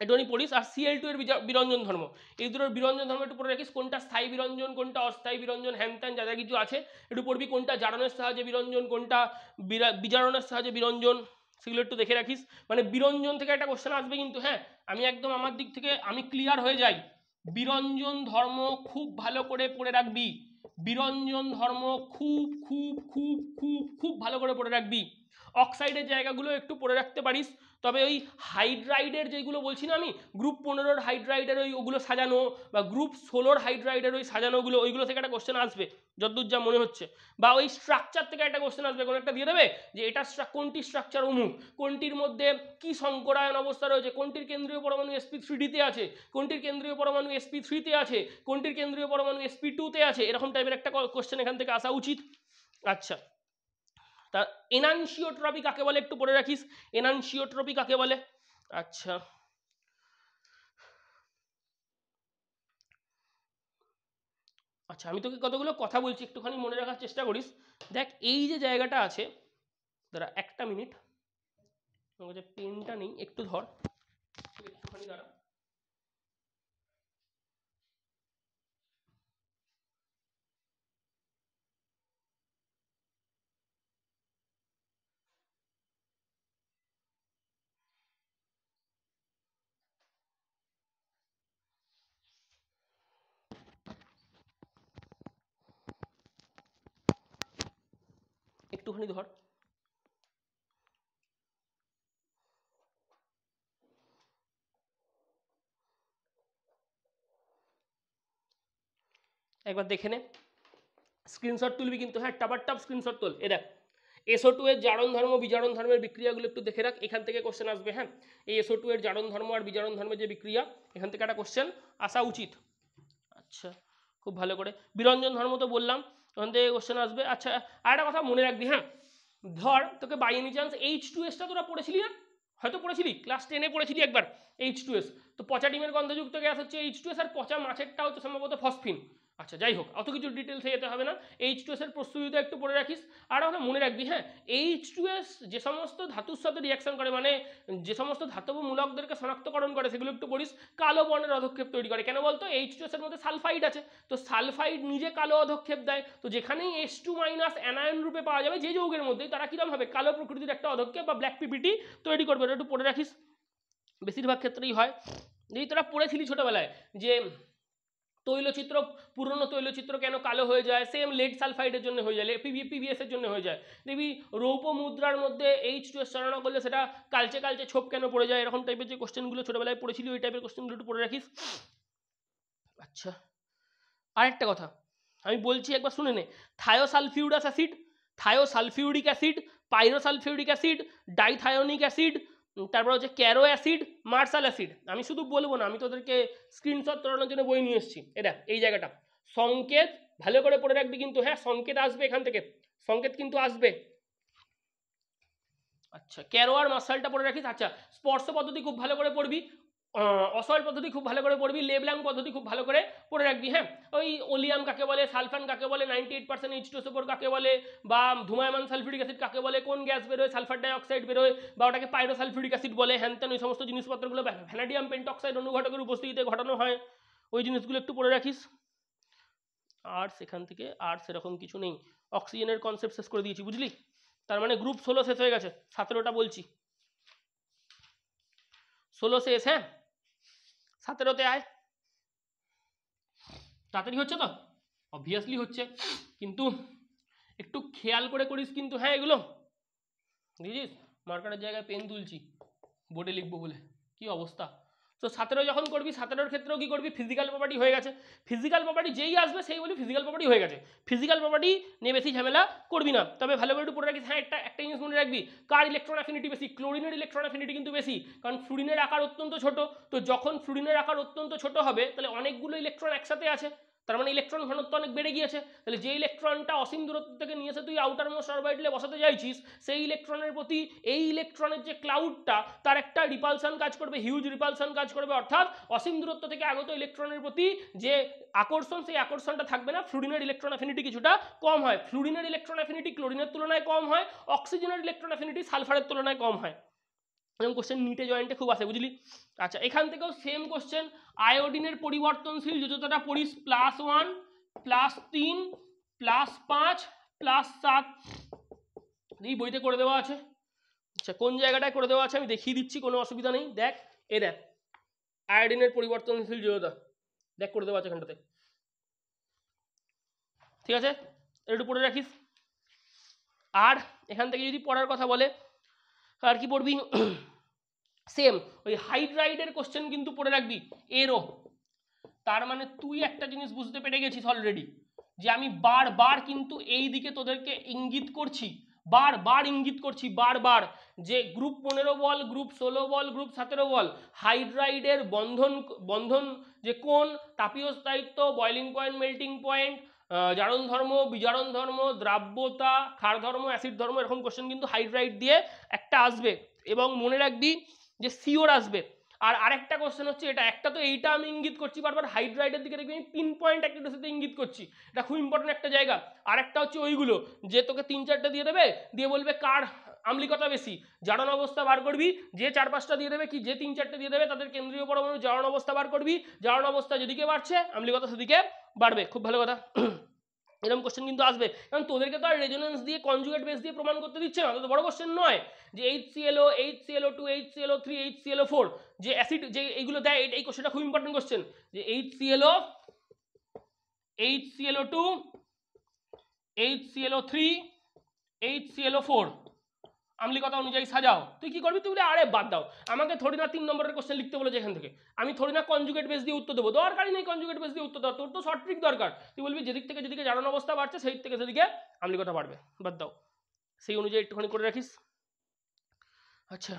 একটুখানি পড়িস, আর Cl2 এর বিরঞ্জন ধর্ম, এই দুটোর বিরঞ্জন ধর্ম একটু পড়ে রাখিস। কোনটা স্থায়ী বিরঞ্জন, কোনটা অস্থায়ী বিরঞ্জন, হ্যান যা যা কিছু আছে একটু পড়বি। কোনটা জারণের সাহায্যে বিরঞ্জন, কোনটা বিজারণের সাহায্যে বিরঞ্জন, সেগুলো একটু দেখে রাখিস। মানে বিরঞ্জন থেকে একটা কোশ্চেন আসবে কিন্তু, হ্যাঁ, আমি একদম আমার দিক থেকে আমি ক্লিয়ার হয়ে যাই। বিরঞ্জন ধর্ম খুব ভালো করে পড়ে রাখবি, বিরঞ্জন ধর্ম খুব খুব খুব খুব খুব ভালো করে পড়ে রাখবি। অক্সাইডের জায়গাগুলো একটু পড়ে রাখতে পারিস, তবে ওই হাইড্রাইডের যেগুলো বলছি না আমি, গ্রুপ 15-র হাইড্রাইডের ওগুলো সাজানো, বা গ্রুপ 16-র হাইড্রাইডের ওই সাজানোগুলো, ওইগুলো থেকে একটা কোশ্চেন আসবে যতদূর যা মনে হচ্ছে। বা ওই স্ট্রাকচার থেকে একটা কোশ্চেন আসবে, কোনো একটা দিয়ে দেবে যে এটা কোনটি স্ট্রাকচার অমুক, কোনটির মধ্যে কি সংকরায়ন অবস্থা রয়েছে, কোনটির কেন্দ্রীয় পরমাণু sp3d-তে আছে, কোনটির কেন্দ্রীয় পরমাণু sp3-তে আছে, কোনটির কেন্দ্রীয় পরমাণু sp2-তে আছে, এরকম টাইপের একটা কোশ্চেন এখান থেকে আসা উচিত। আচ্ছা তা এনানসিওট্রপি কাকে বলে একটু পড়ে রাখিস, এনানসিওট্রপি কাকে বলে। আচ্ছা আচ্ছা, আমি তোকে কতগুলো কথা বলছি, একটুখানি মনে রাখার চেষ্টা করিস। দেখ এই যে জায়গাটা আছে, দাঁড়া একটা মিনিট, আমার কাছে পেনটা নেই, একটু ধর, একটুখানি দাঁড়া। একটুখানি ধর। একবার দেখে নে, স্ক্রিনশট তুলবি কিন্তু, হ্যাঁ, টাপ স্ক্রিনশট তোল। এ দেখ SO2 এর জারণ ধর্ম বিজারণ ধর্মের বিক্রিয়াগুলো একটু দেখে রাখ, এখান থেকে কোশ্চেন আসবে, হ্যাঁ। এই SO2 এর জারণ ধর্ম আর বিজারণ ধর্মের যে বিক্রিয়া, এখান থেকে একটা কোশ্চেন আসা উচিত। আচ্ছা খুব ভালো করে বিরঞ্জন ধর্ম তো বললাম। তখন থেকে কোশ্চেন আসবে। আচ্ছা আর একটা কথা মনে রাখবি, হ্যাঁ, ধর তোকে বাই এনি চান্স H2S তোরা পড়েছিলি না, হয়তো পড়েছিলি, ক্লাস 10-এ পড়েছিলি একবার H2S। তো পচা ডিমের গন্ধযুক্ত গ্যাস হচ্ছে H2S, আর পচা মাছেরটা হচ্ছে সম্ভবত ফসফিন। আচ্ছা যাই হোক, অত কিছু ডিটেলসে যেতে হবে না, H2S এর প্রস্তুতিটা একটু পড়ে রাখিস। আর কথা মনে রাখবি, হ্যাঁ, H2S যে সমস্ত ধাতুর সাথে রিয়াকশন করে, মানে যে সমস্ত ধাতব মূলকদেরকে শনাক্তকরণ করে, সেগুলো একটু পড়িস। কালো বর্ণের অধক্ষেপ তৈরি করে, কেন বলতো? H2S এর মধ্যে সালফাইড আছে, তো সালফাইড নিজে কালো অধক্ষেপ দেয়, তো যেখানেই H2- অ্যানায়ন রূপে পাওয়া যাবে যে যৌগের মধ্যেই, তারা কিরকম হবে? কালো প্রকৃতির একটা অধক্ষেপ বা ব্ল্যাক পিপিটি তৈরি করবে। এটা একটু পড়ে রাখিস, বেশিরভাগ ক্ষেত্রেই হয়। যদি তোরা পড়েছিলি ছোটবেলায় যে তৈলচিত্র, পুরনো তৈলচিত্র কেন কালো হয়ে যায়, সেম লেড সালফাইডের জন্য হয়ে যায়, পিবিএস এর জন্য হয়ে যায়। দেখবি রৌপ্য মুদ্রার মধ্যে H2S চালনা করলে সেটা কালচে কালচে ছোপ কেন পড়ে যায়, এরকম টাইপের যে কোশ্চেনগুলো ছোটবেলায় পড়েছিলি, ওই টাইপের কোশ্চেনগুলো একটু পড়ে রাখিস। আচ্ছা আরেকটা কথা আমি বলছি, একবার শুনে নে। Thiosulphurous acid, thiosulphuric acid, pyrosulphuric acid, dithionic acid, তারপর হচ্ছে ক্যারো অ্যাসিড, মার্শাল অ্যাসিড। আমি শুধু বলবো না, আমি তোদেরকে স্ক্রিনশট তোলানোর জন্য বই নিয়ে এসেছি। এটা এই জায়গাটা সংকেত ভালো করে পড়ে রাখবি কিন্তু, হ্যাঁ, সংকেত আসবে এখান থেকে, সংকেত কিন্তু আসবে। আচ্ছা ক্যারো আর মার্শালটা পড়ে রাখিস। আচ্ছা স্পর্শ পদ্ধতি খুব ভালো করে পড়বি, অসল পদ্ধতি খুব ভালো করে পড়বি, লেবলাং পদ্ধতি খুব ভালো করে পড়ে রাখবি, হ্যাঁ। ওই ওলিয়াম কাকে বলে, সালফান কাকে বলে, 98% H2SO4 কাকে বলে, বা ধুমায়মান সালফিউরিক অ্যাসিড কাকে বলে, কোন গ্যাস বেরোয়, সালফার ডাইঅক্সাইড বেরোয়, বা ওটাকে পাইরোসালফিউরিক অ্যাসিড বলে, হ্যান ওই সমস্ত জিনিসপত্রগুলো ভ্যানাডিয়াম পেন্টক্সাইড অনুঘটকের উপস্থিতিতে ঘটানো হয়, ওই জিনিসগুলো একটু পড়ে রাখিস। আর সেখান থেকে আর সেরকম কিছু নেই, অক্সিজেনের কনসেপ্ট শেষ করে দিয়েছি, বুঝলি? তার মানে গ্রুপ 16 শেষ হয়ে গেছে, 17টা বলছি, 16 শেষ, হ্যাঁ, 17তে আয়। তাড়াতাড়ি হচ্ছে তো? অবভিয়াসলি হচ্ছে, কিন্তু একটু খেয়াল করে করিস কিন্তু, হ্যাঁ, এগুলো বুঝিস। মার্কারের জায়গায় পেন তুলছি বোর্ডে লিখবো বলে, কি অবস্থা। তো 17 যখন করবি, 17-র ক্ষেত্রেও কি করবি? ফিজিক্যাল প্রপার্টি হয়ে গেছে, ফিজিক্যাল প্রপার্টি যেই আসবে সেই বলি ফিজিক্যাল প্রপার্টি হয়ে গেছে, ফিজিক্যাল প্রপার্টি নিয়ে বেশি ঝামেলা করবি না। তবে ভালো করে একটু পড়ে রাখিস, হ্যাঁ, একটা জিনিস মনে রাখবি, কার ইলেকট্রন অ্যাফিনিটি বেশি? ক্লোরিনের ইলেকট্রন অ্যাফিনিটি কিন্তু বেশি, কারণ ফ্লুরিনের আকার অত্যন্ত ছোট। তো যখন ফ্লুরিনের আকার অত্যন্ত ছোট হবে, তাহলে অনেকগুলো ইলেকট্রন একসাথে আছে, তার মানে ইলেকট্রন ঘনত্ব অনেক বেড়ে গিয়েছে। তাহলে যে ইলেকট্রনটা অসীম দূরত্ব থেকে নিয়ে এসে তুই আউটার মোস্ট অরবিটালে বসাতে চাইছিস, সেই ইলেকট্রনের প্রতি এই ইলেকট্রনের যে ক্লাউডটা, তার একটা রিপালশন কাজ করবে, হিউজ রিপালশন কাজ করবে, অর্থাৎ অসীম দূরত্ব থেকে আগত ইলেকট্রনের প্রতি যে আকর্ষণ, সেই আকর্ষণটা থাকবে না। ফ্লুরিনের ইলেকট্রন অ্যাফিনিটি কিছুটা কম হয়, ফ্লুরিনের ইলেকট্রন অ্যাফিনিটি ক্লোরিনের তুলনায় কম হয়, অক্সিজেনের ইলেকট্রন অ্যাফিনিটি সালফারের তুলনায় কম হয়। এরকম কোশ্চেন নিটে জয়েন্টে খুব আসে, বুঝলি? আচ্ছা এখান থেকেও সেম কোশ্চেন, আয়োডিনের পরিবর্তনশীল যোজ্যতাটা পড়িস, +1, +3, +5, +7, এই বইতে করে দেওয়া আছে। আচ্ছা কোন জায়গাটায় করে দেওয়া আছে আমি দেখিয়ে দিচ্ছি, কোনো অসুবিধা নেই। দেখ দেখ আয়োডিনের পরিবর্তনশীল যোজ্যতা দেখ করে দেওয়া আছে এখানটাতে, ঠিক আছে, একটু পড়ে রাখিস। আর এখান থেকে যদি পড়ার কথা বলে, আর কি পড়বি? সেম ওই হাইড্রাইডের কোশ্চেন কিন্তু পড়ে রাখবি, এরও। তার মানে তুই একটা জিনিস বুঝতে পেরে গেছিস অলরেডি, যে আমি বারবার কিন্তু এই দিকে তোদেরকে ইঙ্গিত করছি, বারবার ইঙ্গিত করছি, বারবার, যে গ্রুপ 15 বল, গ্রুপ 16 বল, গ্রুপ 17 বল, হাইড্রাইডের বন্ধন যে কোন, তাপীয় স্থায়িত্ব, বয়লিং পয়েন্ট, মেল্টিং পয়েন্ট, জারণ ধর্ম, বিজারণ ধর্ম, দ্রাব্যতা, ক্ষার ধর্ম, অ্যাসিড ধর্ম, এরকম কোশ্চেন কিন্তু হাইড্রাইড দিয়ে একটা আসবে। এবং মনে রাখবি যে সিওর আসবে। আর আরেকটা কোশ্চেন হচ্ছে এটা, একটা তো এইটা আমি ইঙ্গিত করছি বারবার, হাইড্রাইডের দিকে দেখবি আমি পিন পয়েন্ট অ্যাক্টিভিটির ইঙ্গিত করছি, এটা খুব ইম্পর্টেন্ট একটা জায়গা। আরেকটা হচ্ছে ওইগুলো যে তোকে 3-4টা দিয়ে দেবে, দিয়ে বলবে কার আম্লিকতা বেশি, জারণ অবস্থা বার করবি, যে 4-5টা দিয়ে দেবে কি যে 3-4টে দিয়ে দেবে তাদের কেন্দ্রীয় পরমাণু জারণ অবস্থা বার করবি, জারণ অবস্থা যেদিকে বাড়ছে আম্লিকতা সেদিকে বাড়বে, খুব ভালো কথা। এরকম কোশ্চেন কিন্তু আসবে, কারণ তোদেরকে তো আর রেজোনেন্স দিয়ে কনজুগেট বেস দিয়ে প্রমাণ করতে দিচ্ছে না, তো বড় কোশ্চেন নয় যে HClO, HClO2, HClO3, HClO4 যে অ্যাসিড যে এইগুলো দেয়, এই কোশ্চেনটা খুব ইম্পর্টেন্ট কোশ্চেন, যে HClO, HClO2, HClO3, HClO4 আম্লিকতা অনুযায়ী সাজাও। তুই কি করবি? তুই বলে আরে বাদ দাও, আমাকে থোড়ি না 3 নম্বরের কোশ্চেন লিখতে বলেছে এখান থেকে, আমি থোড়ি না কনজুগেট বেস দিয়ে উত্তর দেবো, দরকারই নেই কনজুগেট বেস দিয়ে উত্তর দেওয়ার, তোর তো শর্ট ট্রিক দরকার। তুই বলবি যেদিক থেকে যেদিকে জারণ অবস্থা বাড়ছে সেই থেকে সেদিকে আম্লিকতা বাড়বে, বাদ দাও, সেই অনুযায়ী একটুখানি করে রাখিস। আচ্ছা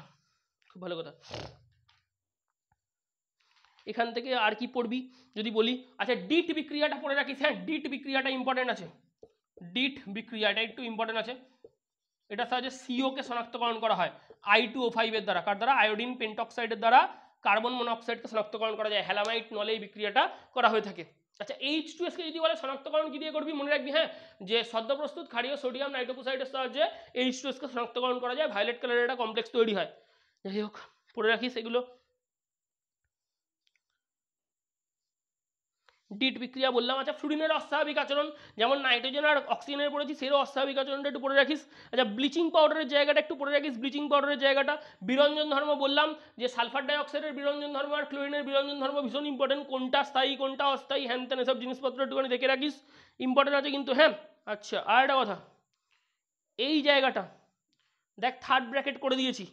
খুব ভালো কথা। এখান থেকে আর কি পড়বি যদি বলি, আচ্ছা ডিট বিক্রিয়াটা পড়ে রাখিস, হ্যাঁ, ডিট বিক্রিয়াটা ইম্পর্টেন্ট আছে, ডিট বিক্রিয়া, এটা একটু ইম্পর্টেন্ট আছে। এটা সাহায্যে সিও কে শনাক্তকরণ করা হয় I2O5 এর দ্বারা। কার দ্বারা? আয়োডিন পেন্টঅক্সাইডের দ্বারা কার্বন মনোক্সাইডকে শনাক্তকরণ করা যায়। হ্যালামাইট নলে এই বিক্রিয়াটা করা হয়ে থাকে। আচ্ছা, H2S কে যদি বলে শনাক্তকরণ কি দিয়ে করবি, মনে রাখবি হ্যাঁ, যে সদ্য প্রস্তুত ক্ষারীয় সোডিয়াম নাইট্রোক্সাইডের সাহায্যে H2S কে শনাক্তকরণ করা যায়, ভায়োলেট কালারের একটা কমপ্লেক্স তৈরি হয়। যাই হোক, পড়ে রাখিস এগুলো। ডিট বিক্রিয়া বললাম। আচ্ছা, ফ্লুরিনের অস্বাভাবিক আচরণ, যেমন নাইট্রোজেন আর অক্সিজেনের পড়েছি, সেরও অস্বাভাবিক আচরণটা একটু পড়ে রাখিস। আচ্ছা, ব্লিচিং পাউডারের জায়গাটা একটু পড়ে রাখিস। ব্লিচিং পাউডারের জায়গাটা, বিরঞ্জন ধর্ম বললাম যে সালফার ডাইঅক্সাইডের বিরঞ্জন ধর্ম আর ক্লোরিনের বিরঞ্জন ধর্ম ভীষণ ইম্পর্টেন্ট, কোনটা স্থায়ী কোনটা অস্থায়ী হ্যান ত্যান এসব জিনিসপত্র একটুখানি দেখে রাখিস, ইম্পর্টেন্ট আছে কিন্তু হ্যাঁ। আচ্ছা, আর একটা কথা, এই জায়গাটা দেখ থার্ড ব্র্যাকেট করে দিয়েছি,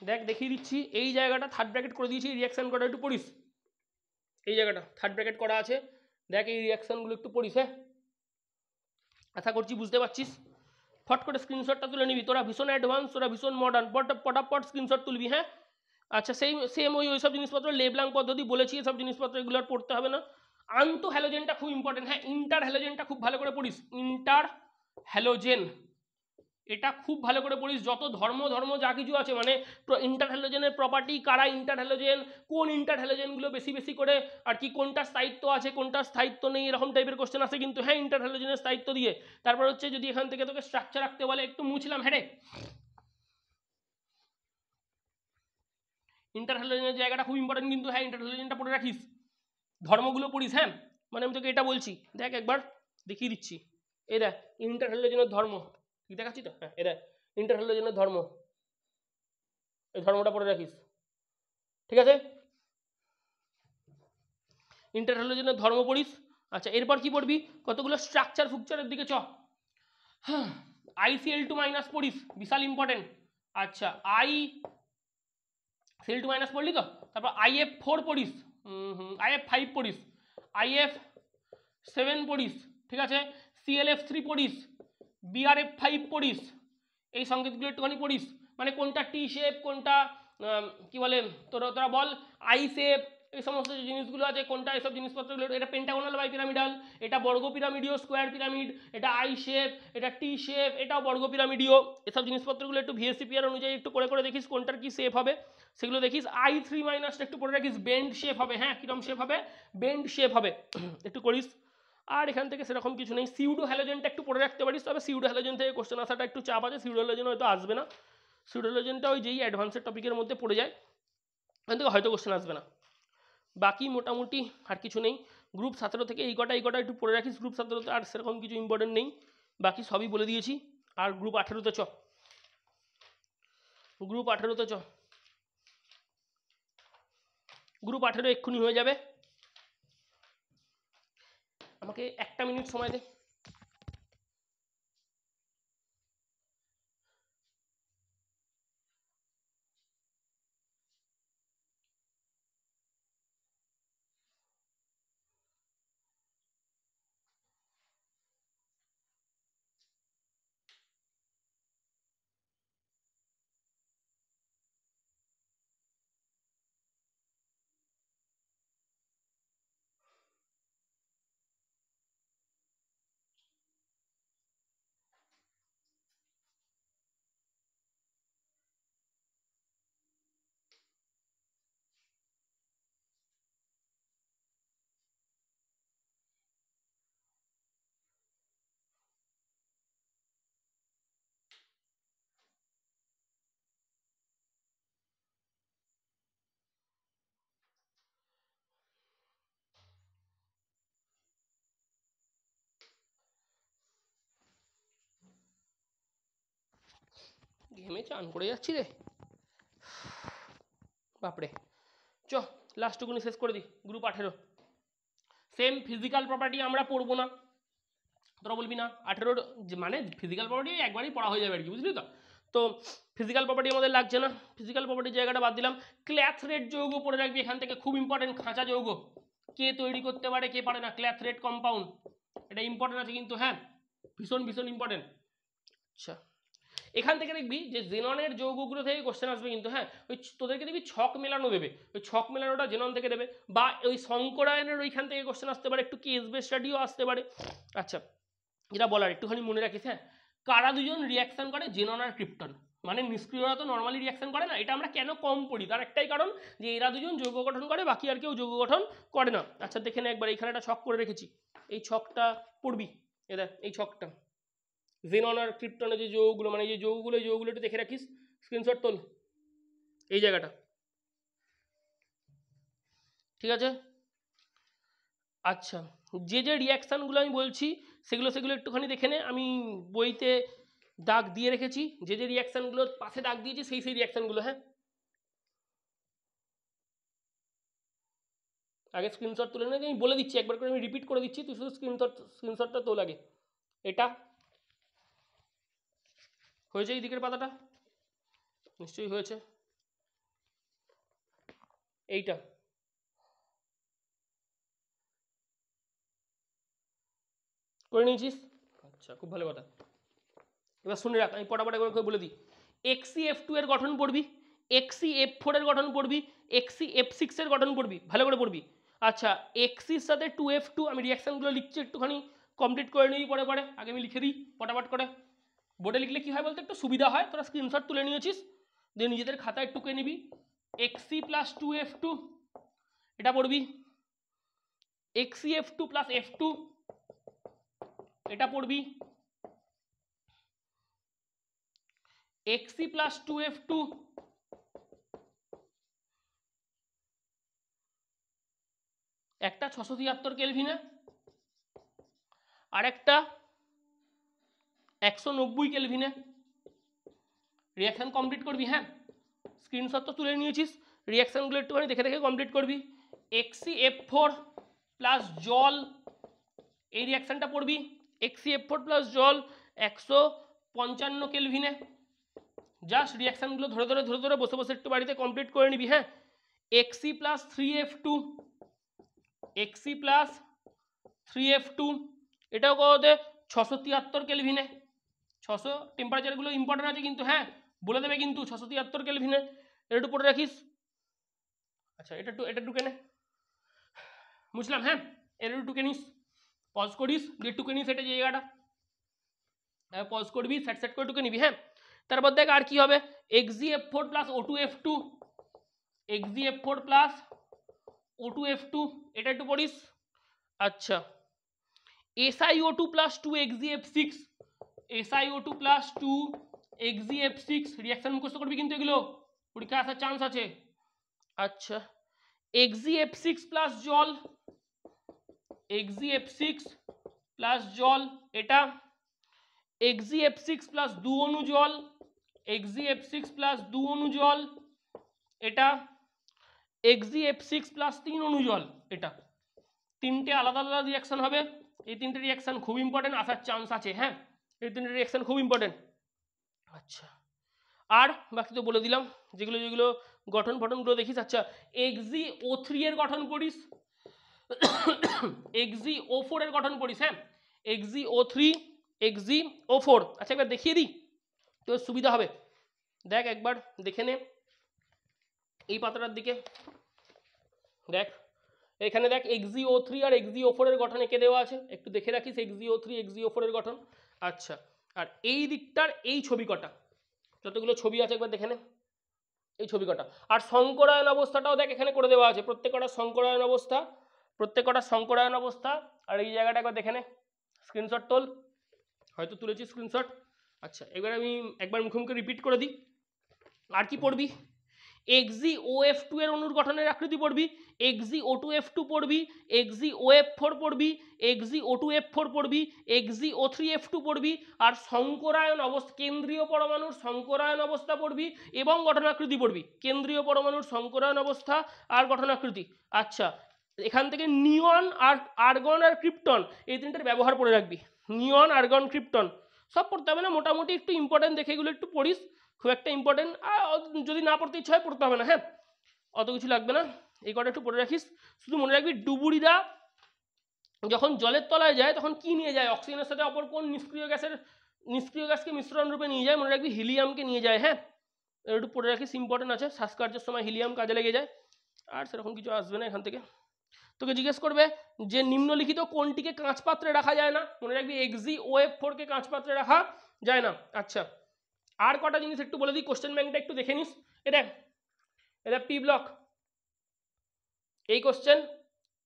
দেখ দেখিয়ে দিচ্ছি, এই জায়গাটা থার্ড ব্র্যাকেট করে দিয়েছি, রিয়াকশান করা একটু পড়িস। এই জায়গাটা থার্ড ব্র্যাকেট করা আছে, দেখ এই রিয়াকশানগুলো একটু পড়িস হ্যাঁ। আশা করছি বুঝতে পারছিস। ফট করে স্ক্রিনশটটা তুলে নিবি, তোরা ভীষণ অ্যাডভান্স, তোরা ভীষণ মডার্ন, পটাপট স্ক্রিনশট তুলবি হ্যাঁ। আচ্ছা, সেম ওইসব জিনিসপত্র, লেবলাং পদ্ধতি বলেছি, এসব জিনিসপত্র এগুলো আর পড়তে হবে না। আন্তঃ হ্যালোজেনটা খুব ইম্পর্টেন্ট হ্যাঁ, ইন্টার হ্যালোজেনটা খুব ভালো করে পড়িস। ইন্টার হ্যালোজেন এটা খুব ভালো করে পড়িস। যত ধর্ম যা কিছু আছে, মানে ইন্টার হ্যালোজেনের প্রপার্টি, কারা ইন্টার হ্যালোজেন, কোন ইন্টার হ্যালোজেনগুলো বেশি বেশি করে আর কি, কোনটার স্থায়িত্ব আছে কোনটার স্থায়িত্ব নেই, এরকম টাইপের কোশ্চেন আছে কিন্তু হ্যাঁ, ইন্টার হ্যালোজেনের স্থায়িত্ব দিয়ে। তারপর হচ্ছে যদি এখান থেকে তোকে স্ট্রাকচার রাখতে বলে, একটু মুছলাম হ্যাঁ রে, ইন্টার হ্যালোজেনের জায়গাটা খুব ইম্পর্টেন্ট কিন্তু হ্যাঁ, ইন্টার হ্যালোজেনটা পড়ে রাখিস, ধর্মগুলো পড়িস হ্যাঁ। মানে আমি তোকে এটা বলছি, দেখ একবার দেখিয়ে দিচ্ছি, এই দেখ ইন্টার হ্যালোজেনের ধর্ম, ঠিক দেখাচ্ছি তো হ্যাঁ, এই দেখ ইন্টার হ্যালোজেনের ধর্ম, এই ধর্মটা পড়ে রাখিস, ঠিক আছে। ইন্টার হ্যালোজেনের ধর্ম পড়িস। আচ্ছা, এরপর কি পড়বি, কতগুলো স্ট্রাকচার ফুকচারের দিকে চ। হ্যাঁ, ICl2 মাইনাস পড়িস, বিশাল ইম্পর্টেন্ট। আচ্ছা, ICl2 মাইনাস পড়লি তো, তারপর IF4 পড়িস, IF5 পড়িস, IF7 পড়িস, ঠিক আছে, ClF3 পড়িস, BrF5 পড়িস, এই সংকেতগুলো একটুখানি পড়িস। মানে কোনটা টি শেপ, কোনটা কি বলে, তোরা বল আই শেপ, এই সমস্ত যে জিনিসগুলো আছে, কোনটা এসব জিনিসপত্রগুলো, এটা পেন্টাগোনাল বাই পিরামিডাল, এটা বর্গ পিরামিডীয় স্কোয়ার পিরামিড, এটা আই শেপ, এটা টি শেপ, এটাও বর্গ পিরামিডীয়, এসব জিনিসপত্রগুলো একটু ভিএসসিপিআর অনুযায়ী একটু করে দেখিস কোনটার কি শেপ হবে, সেগুলো দেখিস। I3 মাইনাসটা একটু পড়ে রাখিস, বেন্ড শেপ হবে হ্যাঁ, কিরম শেপ হবে, বেন্ড শেপ হবে, একটু করিস। আর এখান থেকে সেরকম কিছু নেই। সিউডো হ্যালোজেনটা একটু পড়ে রাখতে পারিস, তবে সিউডো হ্যালোজেন থেকে কোশ্চেন আসাটা একটু চাপ আছে, সিউডো হ্যালোজেন হয়তো আসবে না, সিউডো হ্যালোজেনটা ওই যেই অ্যাডভান্সের টপিকের মধ্যে পড়ে যায়, এখান থেকে হয়তো কোশ্চেন আসবে না। বাকি মোটামুটি আর কিছু নেই। গ্রুপ 17 থেকে এই কটা একটু পড়ে রাখিস, গ্রুপ 17তে আর সেরকম কিছু ইম্পর্টেন্ট নেই, বাকি সবই বলে দিয়েছি। আর গ্রুপ 18তে চ, গ্রুপ 18তে চ, গ্রুপ 18 এক্ষুনি হয়ে যাবে, আমাকে 1 মিনিট সময় দে। ঘেমে চান করে যাচ্ছি রে বাপরে। চ লাস্টটুকুনি শেষ করে দিই, গ্রুপ 18 সেম ফিজিক্যাল প্রপার্টি আমরা পড়বো না, তোরা বলবি না 18 মানে ফিজিক্যাল প্রপার্টি একবারই পড়া হয়ে যাবে আর কি, বুঝলি তো। তো ফিজিক্যাল প্রপার্টি আমাদের লাগছে না, ফিজিক্যাল প্রপার্টির জায়গাটা বাদ দিলাম। ক্ল্যাথরেট যৌগ পড়ে রাখবি এখান থেকে, খুব ইম্পর্টেন্ট, খাঁচা যৌগ কে তৈরি করতে পারে কে পারে না, ক্ল্যাথরেট কম্পাউন্ড, এটা ইম্পর্টেন্ট আছে কিন্তু হ্যাঁ, ভীষণ ভীষণ ইম্পর্টেন্ট। আচ্ছা, এখান থেকে দেখবি যে জেননের যৌগগুলো থেকে কোশ্চেন আসবে কিন্তু হ্যাঁ, ওই তোদেরকে দেখবি ছক মেলানো দেবে, ওই ছক মেলানোটা জেনন থেকে দেবে, বা ওই শঙ্করায়নের ওইখান থেকে কোশ্চেন আসতে পারে, একটু কেস বেস স্টাডিও আসতে পারে। আচ্ছা, যেটা বলার একটুখানি মনে রাখিস। হ্যাঁ, কারা দুজন রিয়াকশন করে, জেনন আর ক্রিপ্টন। মানে নিষ্ক্রিয়রা তো নর্মালি রিয়াকশন করে না, এটা আমরা কেন কম পড়ি তার একটাই কারণ যে এরা দুজন যৌগ গঠন করে, বাকি আর কেউ যৌগ গঠন করে না। আচ্ছা দেখে নে একবার, এইখানে একটা ছক করে রেখেছি, এই ছকটা পড়বি। দেখ এই ছকটা, জেনন আর ক্রিপ্টনের যে যৌগগুলো, মানে যে যৌগগুলো, এই যৌগগুলো একটু দেখে রাখিস, স্ক্রিনশট তোল এই জায়গাটা, ঠিক আছে? আচ্ছা, যে যে রিয়াকশানগুলো আমি বলছি সেগুলো একটুখানি দেখে নে, আমি বইতে দাগ দিয়ে রেখেছি, যে যে রিয়াকশানগুলোর পাশে দাগ দিয়েছি সেই রিয়াকশানগুলো। হ্যাঁ, আগে স্ক্রিনশট তুলে নে, আমি বলে দিচ্ছি একবার করে, আমি রিপিট করে দিচ্ছি, তুই শুধু স্ক্রিনশটটা তোল আগে। এটা হয়েছে, এই দিকের পাতাটা নিশ্চয়ই হয়েছে, এইটা করে নিয়েছিস? আচ্ছা, খুব ভালো কথা। এবার শুনে রাখ, আমি পটাপট একবার করে বলে দিই। XCF2 এর গঠন পড়বি, XCF4 এর গঠন পড়বি, XCF6 এর গঠন পড়বি, ভালো করে পড়বি। আচ্ছা, XCর সাথে 2F2, আমি রিয়াকশানগুলো লিখছি, একটুখানি কমপ্লিট করে নিবি পরে পরে, আগে আমি লিখে দিই পটাপট করে। বোর্ডে লিখলে কী হয় বলতে একটু সুবিধা হয়, তোরা স্ক্রিনশট তুলে নিয়েছিস, দিয়ে নিজেদের খাতায় টুকে নিবি। XC + 2F2 এটা পড়বি, XCF2 + F2 এটা পড়বি, XC + 2F2 একটা 673 কেলভিনে, আর একটা 190 কেলভিনে। রিয়াকশান কমপ্লিট করবি। হ্যাঁ, স্ক্রিনশট তো তুলে নিয়েছিস, রিয়াকশানগুলো একটুখানি দেখে দেখে কমপ্লিট করবি। XCF4 + জল, এই রিয়াকশানটা পড়বি, XCF4 + জল 155 কেলভিনে। জাস্ট রিয়াকশানগুলো ধরে ধরে বসে বসে একটু বাড়িতে কমপ্লিট করে নিবি। হ্যাঁ, XC + 3F2, XC + 3F2 এটাও কত, 673 কেলভিনে। 600 টেম্পারেচারগুলো ইম্পর্টেন্ট আছে কিন্তু, হ্যাঁ বলে দেবে কিন্তু, 673 কেলভিনে, এটা একটু পড়ে রাখিস। আচ্ছা, এটা টুকে নে, বুঝলাম। হ্যাঁ, এটা একটু টুকে নিস, পজ করিস, দিয়ে টুকে নিস এটা জায়গাটা, পজ করবি, সেট করে টুকে নিবি। হ্যাঁ, তারপর দেখ আর কি হবে, XGF4 + O2F2, XGF4 + O2F2 এটা একটু পড়িস। আচ্ছা, SiO2 + 2 XGF6, SiO2 + 2 XGF6 reaction মুখস্থ করবি কিন্তু, এগুলো পরীক্ষা আসার চান্স আছে। আচ্ছা, XGF6 + জল, XGF6 + জল এটা, XGF6 + 2 অণু জল, XGF6 + 2 অণু জল এটা, XGF6 + 3 অণু জল এটা। তিনটে আলাদা আলাদা রিয়াকশন হবে, এই তিনটে রিয়াকশন খুব ইম্পর্টেন্ট, আসার চান্স আছে। হ্যাঁ, এই তিনটে রিয়াকশন খুব ইম্পর্টেন্ট। আচ্ছা, আর বাকি তো বলে দিলাম, যেগুলো যেগুলো গঠন ফটনগুলো দেখিস। আচ্ছা, XgO3 এর গঠন পড়িস, XgO4 এর গঠন পড়িস। হ্যাঁ, XgO3, XgO4। আচ্ছা, একবার দেখিয়ে দিই তোর সুবিধা হবে, দেখ একবার দেখে নে এই পাতাটার দিকে, দেখ এখানে দেখ XgO3 আর XgO4 এর গঠন এঁকে দেওয়া আছে, একটু দেখে রাখিস XgO3 XgO4 এর গঠন। আচ্ছা, আর এই দিকটার এই ছবি কটা, যতগুলো ছবি আছে একবার দেখে নে এই ছবি কটা। আর সংকরায়ন অবস্থাটাও দেখ এখানে করে দেওয়া আছে, প্রত্যেকটা সংকরায়ন অবস্থা, প্রত্যেকটা সংকরায়ন অবস্থা। আর এই জায়গাটা একবার দেখে নে, স্ক্রিনশট তোল, হয়তো তুলেছি স্ক্রিনশট। আচ্ছা, এবার আমি একবার মুখে মুখে রিপিট করে দিই। আর কি পড়বি, XgOF2 এর অণুর গঠনের আকৃতি পড়বি, XgO2F2 পড়বি, XgOF4 পড়বি, XgO2F4 পড়বি, XgO3F2 পড়বি, আর সংকরায়ন অবস্থা, কেন্দ্রীয় পরমাণুর সংকরায়ন অবস্থা পড়বি এবং গঠনাকৃতি পড়বি, কেন্দ্রীয় পরমাণুর সংকরায়ন অবস্থা আর গঠনাকৃতি। আচ্ছা, এখান থেকে নিয়ন আর আর্গন আর ক্রিপ্টন এই তিনটের ব্যবহার পড়ে রাখবি, নিয়ন আর্গন ক্রিপ্টন সব পড়তে হবে না, মোটামুটি একটু ইম্পর্টেন্ট দেখে এগুলো একটু পড়িস, খুব একটা ইম্পর্টেন্ট, যদি না পড়তে ইচ্ছা হয় পড়তে হবে না। হ্যাঁ, অত কিছু লাগবে না, এই কটা একটু পড়ে রাখিস। শুধু মনে রাখবি ডুবুরিরা যখন জলের তলায় যায় তখন কি নিয়ে যায়, অক্সিজেনের সাথে অপর কোন নিষ্ক্রিয় গ্যাসকে মিশ্রণ রূপে নিয়ে যায়, মনে রাখবি হিলিয়ামকে নিয়ে যায়। হ্যাঁ, একটু পড়ে রাখিস, ইম্পর্টেন্ট আছে, শ্বাসকার্যের সময় হিলিয়াম কাজে লেগে যায়। আর সেরকম কিছু আসবে না এখান থেকে। তোকে জিজ্ঞেস করবে যে নিম্নলিখিত কোনটিকে কাঁচ পাত্রে রাখা যায় না, মনে রাখবি XgOF4 কে কাঁচ পাত্রে রাখা যায় না। আচ্ছা আর কটা জিনিস একটু বলে দিই, কোশ্চেন ব্যাংকটা একটু দেখে নিস। এটা এটা পি ব্লক, এই কোশ্চেন,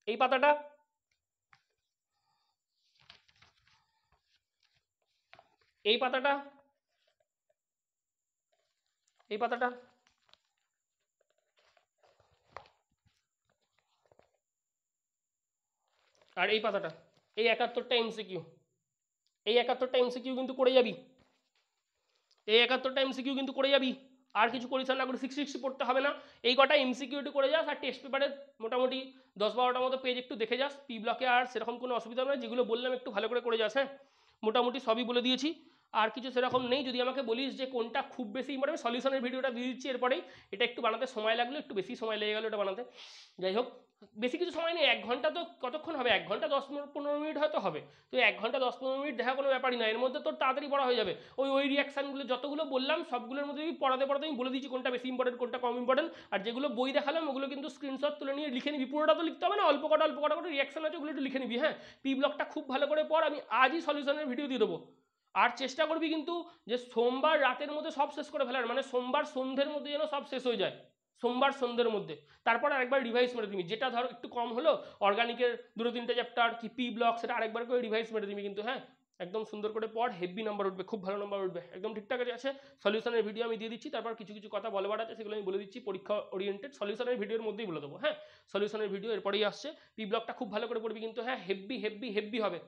এই পাতাটা, এই পাতাটা, এই পাতাটা, আর এই পাতাটা, এই 71টা এমসিকিউ, এই 71টা এমসিকিউ কিন্তু করে যাবি, এই 71টা এমসিকিউ কিন্তু করে যাবি, আর কিছু করিস না করে 60 পড়তে হবে না, এই কটা এমসিকিউটি করে যাস আর টেস্ট পেপারে মোটামুটি 10-12টার মতো পেজ একটু দেখে যাস। পি ব্লকে আর সেরকম কোনো অসুবিধা হবে না, যেগুলো বললাম একটু ভালো করে যাস। হ্যাঁ মোটামুটি সবই বলে দিয়েছি, আর কিছু সেরকম নেই। যদি আমাকে বলিস যে কোনটা খুব বেশি ইম্পর্টেন্ট, সলিউশনের ভিডিওটা দিয়ে দিচ্ছি এরপরেই, এটা একটু বানাতে সময় লাগলো, একটু বেশি সময় লেগে গেলো এটা বানাতে। যাই হোক বেশি কিছু সময় নেই, 1 ঘন্টা তো কতক্ষণ হবে, 1 ঘন্টা 10-15 মিনিট হয়তো হবে। তো 1 ঘন্টা 10-15 মিনিট দেখা কোনো ব্যাপারই না, এর মধ্যে তোর তাড়াতাড়ি পড়া হয়ে যাবে। ওই রিয়াকশানগুলো যতগুলো বললাম সবগুলোর মধ্যে আমি পড়াতে আমি বলে দিচ্ছি কোনটা বেশি ইম্পর্টেন্ট কোনটা কম ইম্পর্টেন্ট। আর যেগুলো বই দেখালাম ওগুলো কিন্তু স্ক্রিনশট তুলে নিয়ে লিখে নিবি, পুরোটা তো লিখতে হবে না, অল্প কটা করে রিয়াকশান আছে ওগুলো একটু লিখে নিবি। হ্যাঁ পি ব্লকটা খুব ভালো করে পড়, আমি আজই সলিউশনের ভিডিও দিয়ে দেবো। আর চেষ্টা করবি কিন্তু যে সোমবার রাতের মধ্যে সব শেষ করে ফেলার, মানে সোমবার সন্ধ্যের মধ্যে যেন সব শেষ হয়ে যায়, সোমবার সন্ধ্যের মধ্যে। তারপর আরেকবার রিভাইজ মেরে দিবি, যেটা ধর একটু কম হলো অর্গানিকের 2-3টে চ্যাপ্টার কি পি ব্লক, সেটা আরেকবার করে রিভাইজ মেরে দিবি কিন্তু। হ্যাঁ একদম সুন্দর করে পড়, হেভি নাম্বার উঠবে, খুব ভালো নাম্বার উঠবে, একদম ঠিকঠাক আছে। সলিউশনের ভিডিও আমি দিয়ে দিচ্ছি, তারপর কিছু কিছু কথা বলবার আছে সেগুলো আমি বলে দিচ্ছি, পরীক্ষা ওরিয়েন্টেড সলিউশনের ভিডিওর মধ্যেই বলে দেবো। হ্যাঁ সলিউশনের ভিডিও এরপরেই আসছে, পি ব্লকটা খুব ভালো করে পড়বি কিন্তু। হ্যাঁ হেভি হেভি হেভি হবে।